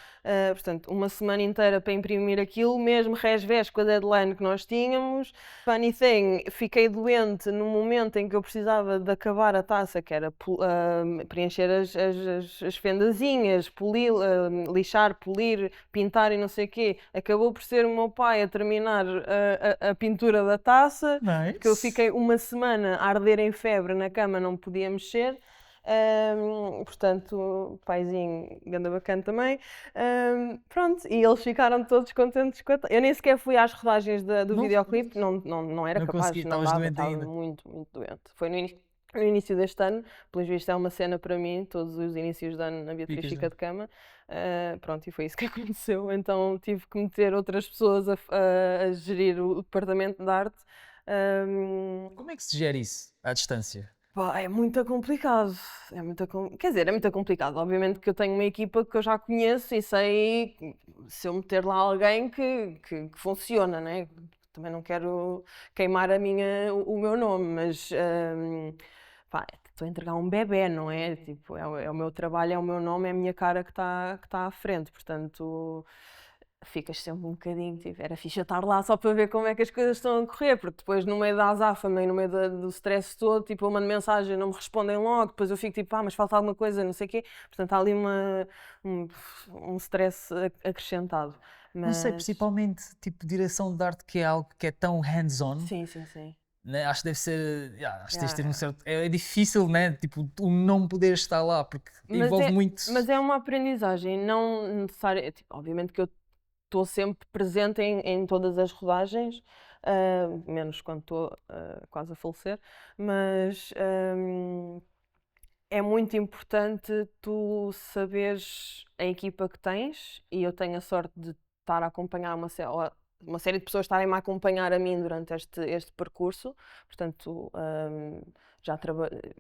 [SPEAKER 2] portanto, uma semana inteira para imprimir aquilo, mesmo resvés com a deadline que nós tínhamos. Funny thing, fiquei doente no momento em que eu precisava de acabar a taça, que era preencher as fendazinhas, polir, lixar, polir, pintar e não sei o quê. Acabou por ser o meu pai a terminar a pintura da taça,
[SPEAKER 1] Nice.
[SPEAKER 2] que eu fiquei uma semana a arder em febre na cama, não podia mexer. Portanto, paizinho, ganda bacana também. Pronto, e eles ficaram todos contentes com eu nem sequer fui às rodagens do
[SPEAKER 1] Não-
[SPEAKER 2] videoclipe, não era
[SPEAKER 1] não
[SPEAKER 2] capaz,
[SPEAKER 1] consegui,
[SPEAKER 2] não
[SPEAKER 1] estavas
[SPEAKER 2] dava,
[SPEAKER 1] doente
[SPEAKER 2] estava
[SPEAKER 1] ainda.
[SPEAKER 2] muito, muito doente. Foi no início deste ano, pelos vistos é uma cena para mim, todos os inícios de ano a Beatriz
[SPEAKER 1] Ficas
[SPEAKER 2] fica de cama. Pronto, e foi isso que aconteceu. Então tive que meter outras pessoas a gerir o departamento de arte.
[SPEAKER 1] Como é que se gera isso à distância?
[SPEAKER 2] Pá, é muito complicado. Quer dizer, é muito complicado. Obviamente que eu tenho uma equipa que eu já conheço e sei se eu meter lá alguém que funciona, né? Também não quero queimar o meu nome, mas pá, estou a entregar um bebé, não é? Tipo, é o meu trabalho, é o meu nome, é a minha cara que tá à frente. Portanto, ficas sempre um bocadinho, tipo, era fixe eu estar lá só para ver como é que as coisas estão a correr, porque depois no meio da azáfama e no meio do stress todo, tipo, eu mando mensagem, não me respondem logo, depois eu fico tipo, mas falta alguma coisa, não sei o quê. Portanto, há ali um stress acrescentado.
[SPEAKER 1] Não sei,
[SPEAKER 2] Mas,
[SPEAKER 1] principalmente tipo direção de arte, que é algo que é tão hands-on,
[SPEAKER 2] sim, sim, sim.
[SPEAKER 1] né? Acho que deve ser, acho que tens de ter um
[SPEAKER 2] Yeah.
[SPEAKER 1] certo, é difícil, né? Tipo, o não poder estar lá, porque
[SPEAKER 2] Mas
[SPEAKER 1] envolve
[SPEAKER 2] é,
[SPEAKER 1] muito.
[SPEAKER 2] mas é uma aprendizagem, não necessária. Tipo, obviamente que eu estou sempre presente em todas as rodagens, menos quando estou quase a falecer, mas é muito importante tu saberes a equipa que tens, e eu tenho a sorte de estar a acompanhar uma série de pessoas estarem-me a acompanhar a mim durante este percurso, portanto, já trabalhei.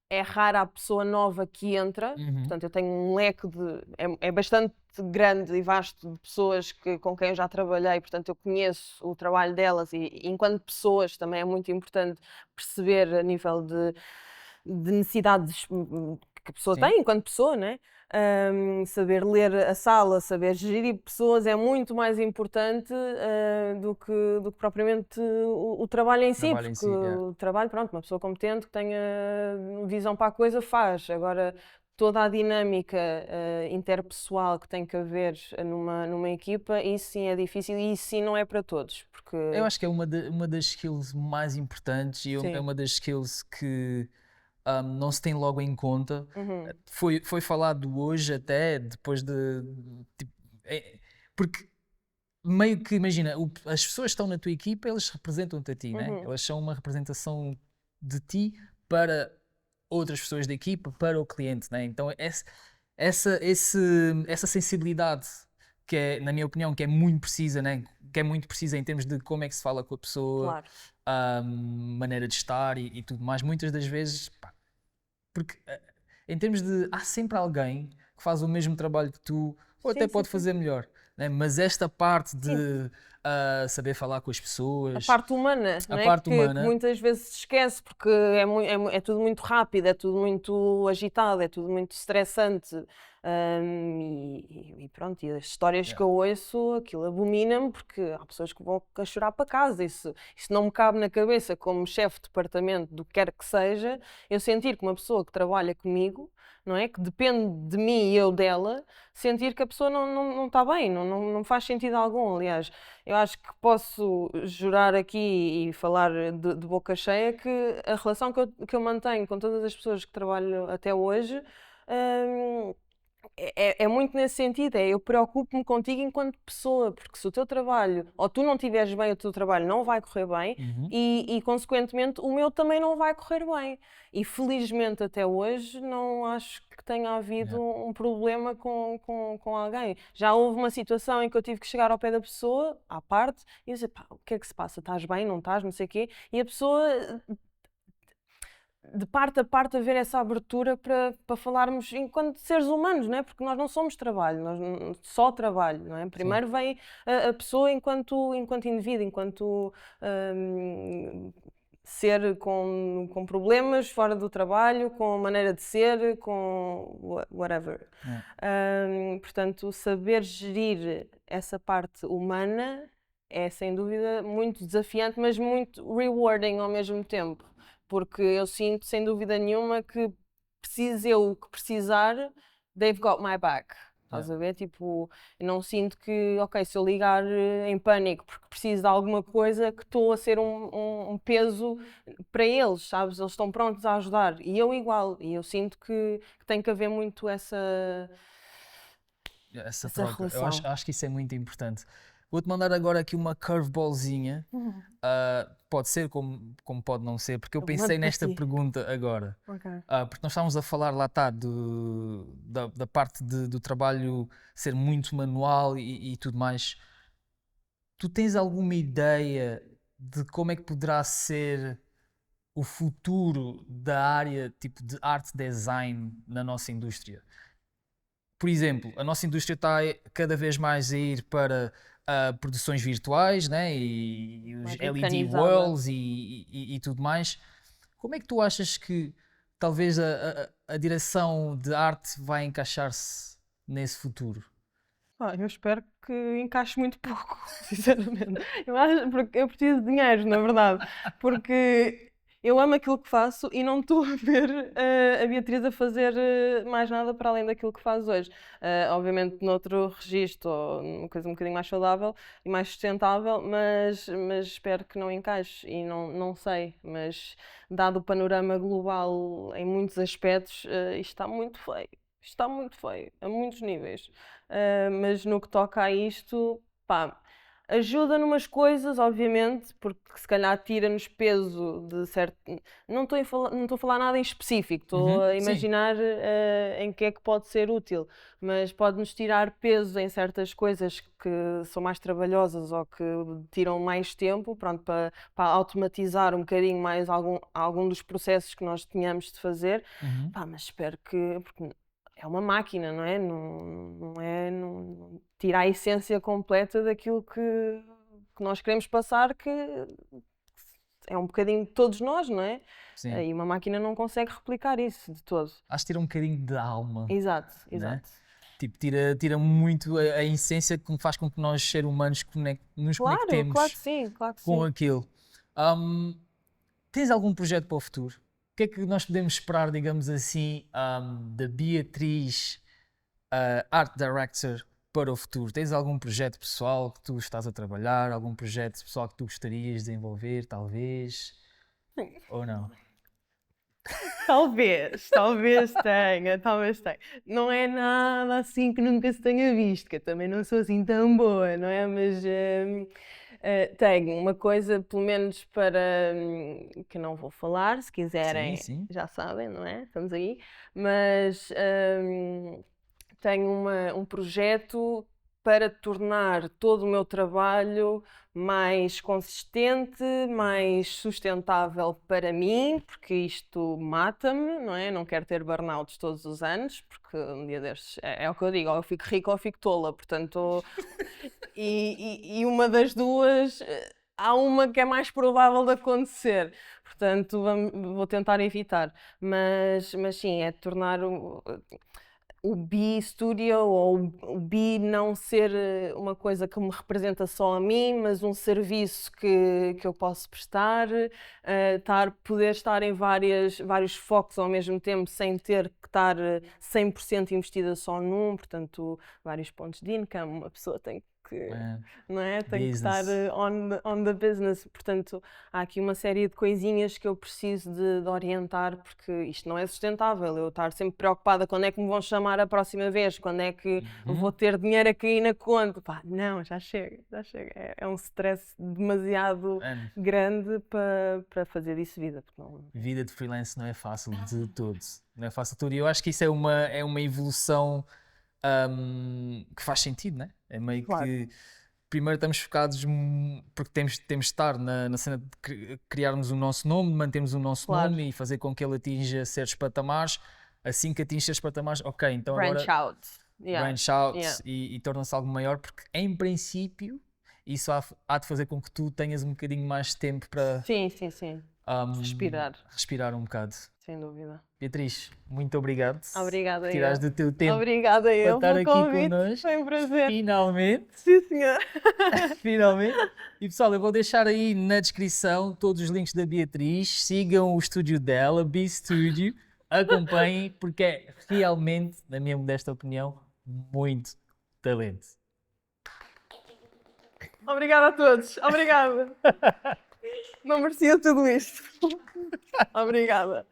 [SPEAKER 2] É rara a pessoa nova que entra,
[SPEAKER 1] Uhum.
[SPEAKER 2] portanto, eu tenho um leque é bastante grande e vasto de pessoas com quem eu já trabalhei, portanto, eu conheço o trabalho delas e enquanto pessoas também é muito importante perceber a nível de necessidades que a pessoa
[SPEAKER 1] Sim,
[SPEAKER 2] tem enquanto pessoa, né? Saber ler a sala, saber gerir pessoas é muito mais importante do que propriamente o trabalho em si,
[SPEAKER 1] trabalho em
[SPEAKER 2] porque
[SPEAKER 1] si, yeah.
[SPEAKER 2] o trabalho, pronto, uma pessoa competente que tenha visão para a coisa faz. Agora, toda a dinâmica interpessoal que tem que haver numa equipa, isso sim é difícil e isso sim não é para todos, porque
[SPEAKER 1] Eu acho que é uma das skills mais importantes e é
[SPEAKER 2] sim.
[SPEAKER 1] uma das skills que não se tem logo em conta.
[SPEAKER 2] Uhum.
[SPEAKER 1] Foi falado hoje até, depois tipo, porque meio que, imagina, as pessoas que estão na tua equipa, eles representam-te a ti, né?
[SPEAKER 2] Uhum.
[SPEAKER 1] Elas são uma representação de ti para outras pessoas da equipa, para o cliente, né? Então essa sensibilidade que é, na minha opinião, que é muito precisa, né? Que é muito precisa em termos de como é que se fala com a pessoa,
[SPEAKER 2] Claro.
[SPEAKER 1] maneira de estar e tudo mais, muitas das vezes, pá, porque em termos de há sempre alguém que faz o mesmo trabalho que tu, ou até
[SPEAKER 2] Sim, sim,
[SPEAKER 1] pode
[SPEAKER 2] sim.
[SPEAKER 1] fazer melhor, né? Mas esta parte
[SPEAKER 2] Sim,
[SPEAKER 1] de saber falar com as
[SPEAKER 2] a
[SPEAKER 1] pessoas,
[SPEAKER 2] parte humana,
[SPEAKER 1] a
[SPEAKER 2] não é?
[SPEAKER 1] parte
[SPEAKER 2] Que
[SPEAKER 1] humana,
[SPEAKER 2] muitas vezes se esquece, porque é tudo muito rápido, é tudo muito agitado, é tudo muito estressante. E pronto, e as histórias
[SPEAKER 1] yeah,
[SPEAKER 2] que eu ouço, aquilo abomina-me, porque há pessoas que vão a chorar para casa. Isso não me cabe na cabeça, como chefe de departamento, do que quer que seja, eu sentir que uma pessoa que trabalha comigo, não é? Que depende de mim e eu dela, sentir que a pessoa não está bem, não faz sentido algum. Aliás, eu acho que posso jurar aqui e falar de boca cheia que a relação que eu mantenho com todas as pessoas que trabalho até hoje, hum, é muito nesse sentido, eu preocupo-me contigo enquanto pessoa, porque se o teu trabalho, ou tu não estiveres bem, o teu trabalho não vai correr bem
[SPEAKER 1] uhum,
[SPEAKER 2] e, consequentemente, o meu também não vai correr bem. E felizmente até hoje não acho que tenha
[SPEAKER 1] yeah.
[SPEAKER 2] havido um problema com alguém. Já houve uma situação em que eu tive que chegar ao pé da pessoa, à parte, e dizer, pá, o que é que se passa? Estás bem? Não estás? Não sei o quê. E a pessoa de parte a parte haver essa abertura para falarmos enquanto seres humanos, não é? Porque nós não somos trabalho, nós só trabalho, não é?
[SPEAKER 1] Sim.
[SPEAKER 2] Primeiro vem a pessoa enquanto indivíduo, enquanto ser com problemas fora do trabalho, com maneira de ser, com whatever.
[SPEAKER 1] Yeah.
[SPEAKER 2] Portanto, saber gerir essa parte humana é sem dúvida muito desafiante, mas muito rewarding ao mesmo tempo, porque eu sinto sem dúvida nenhuma que precise eu o que precisar, they've got my back.
[SPEAKER 1] Yeah.
[SPEAKER 2] Estás a ver? Tipo, eu não sinto que, ok, se eu ligar em pânico porque preciso de alguma coisa, que estou a ser um peso para eles, sabes? Eles estão prontos a ajudar. E eu igual. E eu sinto que tem que haver muito
[SPEAKER 1] Essa
[SPEAKER 2] essa
[SPEAKER 1] troca, eu
[SPEAKER 2] relação.
[SPEAKER 1] acho que isso é muito importante. Vou-te mandar agora aqui uma curveballzinha. Pode ser como pode não ser, porque eu
[SPEAKER 2] Eu mando
[SPEAKER 1] pensei
[SPEAKER 2] para
[SPEAKER 1] nesta
[SPEAKER 2] ti.
[SPEAKER 1] pergunta agora.
[SPEAKER 2] Ok.
[SPEAKER 1] Porque nós estávamos a falar lá está da parte do trabalho ser muito manual e tudo mais. Tu tens alguma ideia de como é que poderá ser o futuro da área tipo de arte design na nossa indústria? Por exemplo, a nossa indústria está cada vez mais a ir para produções virtuais, né? E os
[SPEAKER 2] Mais
[SPEAKER 1] LED
[SPEAKER 2] mecanizada.
[SPEAKER 1] walls e tudo mais. Como é que tu achas que talvez a direção de arte vai encaixar-se nesse futuro?
[SPEAKER 2] Eu espero que encaixe muito pouco, sinceramente. Eu acho, porque eu preciso de dinheiro, na verdade, porque eu amo aquilo que faço e não estou a ver a Beatriz a fazer mais nada para além daquilo que faz hoje. Obviamente noutro registro, ou uma coisa um bocadinho mais saudável e mais sustentável, mas espero que não encaixe e não sei. Mas dado o panorama global em muitos aspectos, isto está muito feio. Isto está muito feio, a muitos níveis. Mas no que toca a isto, pá, ajuda numas coisas, obviamente, porque se calhar tira-nos peso de certo. Não estou a falar nada em específico, estou a
[SPEAKER 1] Sim.
[SPEAKER 2] imaginar em que é que pode ser útil, mas pode-nos tirar peso em certas coisas que são mais trabalhosas ou que tiram mais tempo, pronto, para automatizar um bocadinho mais algum dos processos que nós tínhamos de fazer.
[SPEAKER 1] Uhum.
[SPEAKER 2] Pá, mas espero que. Porque é uma máquina, não é? Não tira a essência completa daquilo que nós queremos passar, que é um bocadinho de todos nós, não é?
[SPEAKER 1] Sim.
[SPEAKER 2] E uma máquina não consegue replicar isso de todo.
[SPEAKER 1] Acho que tira um bocadinho de alma,
[SPEAKER 2] Exato,
[SPEAKER 1] né?
[SPEAKER 2] exato.
[SPEAKER 1] Tipo, tira muito a essência que faz com que nós, seres humanos, nos
[SPEAKER 2] Claro, claro que
[SPEAKER 1] conectemos
[SPEAKER 2] sim, claro que
[SPEAKER 1] com
[SPEAKER 2] sim.
[SPEAKER 1] aquilo. Tens algum projeto para o futuro? O que é que nós podemos esperar, digamos assim, da Beatriz, Art Director, para o futuro? Tens algum projeto pessoal que tu estás a trabalhar? Algum projeto pessoal que tu gostarias de desenvolver, talvez? Ou não?
[SPEAKER 2] Talvez tenha, talvez tenha. Não é nada assim que nunca se tenha visto, que eu também não sou assim tão boa, não é? Mas tenho uma coisa, pelo menos para que não vou falar, se
[SPEAKER 1] Sim,
[SPEAKER 2] quiserem,
[SPEAKER 1] sim.
[SPEAKER 2] já sabem, não é? Estamos aí. Mas tenho um projeto para tornar todo o meu trabalho mais consistente, mais sustentável para mim, porque isto mata-me, não é? Não quero ter burnouts todos os anos, porque um dia destes é o que eu digo, ou eu fico rica ou eu fico tola, portanto, e uma das duas. Há uma que é mais provável de acontecer, portanto vou tentar evitar. Mas sim, é tornar o Be Studio ou o Be não ser uma coisa que me representa só a mim, mas um serviço que eu posso prestar, poder estar em vários focos ao mesmo tempo sem ter que estar 100% investida só num, portanto, vários pontos de income, uma pessoa tem que, não é? Tem que estar
[SPEAKER 1] Business.
[SPEAKER 2] on the business, portanto, há aqui uma série de coisinhas que eu preciso de orientar, porque isto não é sustentável. Eu estar sempre preocupada quando é que me vão chamar a próxima vez, quando é que vou ter dinheiro a cair na conta. Pá, não, já chega, já chega. É um stress demasiado
[SPEAKER 1] Mano,
[SPEAKER 2] grande para fazer disso vida.
[SPEAKER 1] vida de freelance não é fácil de todo. Não é fácil de todo. E eu acho que isso é uma evolução que faz sentido, né? É meio
[SPEAKER 2] Claro.
[SPEAKER 1] que primeiro estamos focados porque temos de estar na cena de criarmos o nosso nome, mantermos o nosso
[SPEAKER 2] Claro.
[SPEAKER 1] nome e fazer com que ele atinja certos patamares. Assim que atinge certos patamares, ok, então
[SPEAKER 2] Branch
[SPEAKER 1] agora
[SPEAKER 2] out. Yeah.
[SPEAKER 1] branch out
[SPEAKER 2] Yeah.
[SPEAKER 1] e torna-se algo maior, porque em princípio isso há de fazer com que tu tenhas um bocadinho mais de tempo para
[SPEAKER 2] Sim, sim, sim. Respirar,
[SPEAKER 1] um bocado.
[SPEAKER 2] sem dúvida.
[SPEAKER 1] Beatriz, muito obrigado
[SPEAKER 2] Obrigada
[SPEAKER 1] por
[SPEAKER 2] eu.
[SPEAKER 1] tirares do teu tempo
[SPEAKER 2] Obrigada
[SPEAKER 1] para
[SPEAKER 2] eu
[SPEAKER 1] estar
[SPEAKER 2] pelo
[SPEAKER 1] aqui
[SPEAKER 2] convite.
[SPEAKER 1] connosco.
[SPEAKER 2] Foi um prazer.
[SPEAKER 1] Finalmente,
[SPEAKER 2] Sim, senhor.
[SPEAKER 1] finalmente. E pessoal, eu vou deixar aí na descrição todos os links da Beatriz. Sigam o estúdio dela, B Studio. Acompanhem, porque é realmente, na minha modesta opinião, muito talento.
[SPEAKER 2] Obrigada a todos. Obrigada. Não merecia tudo isto. Obrigada.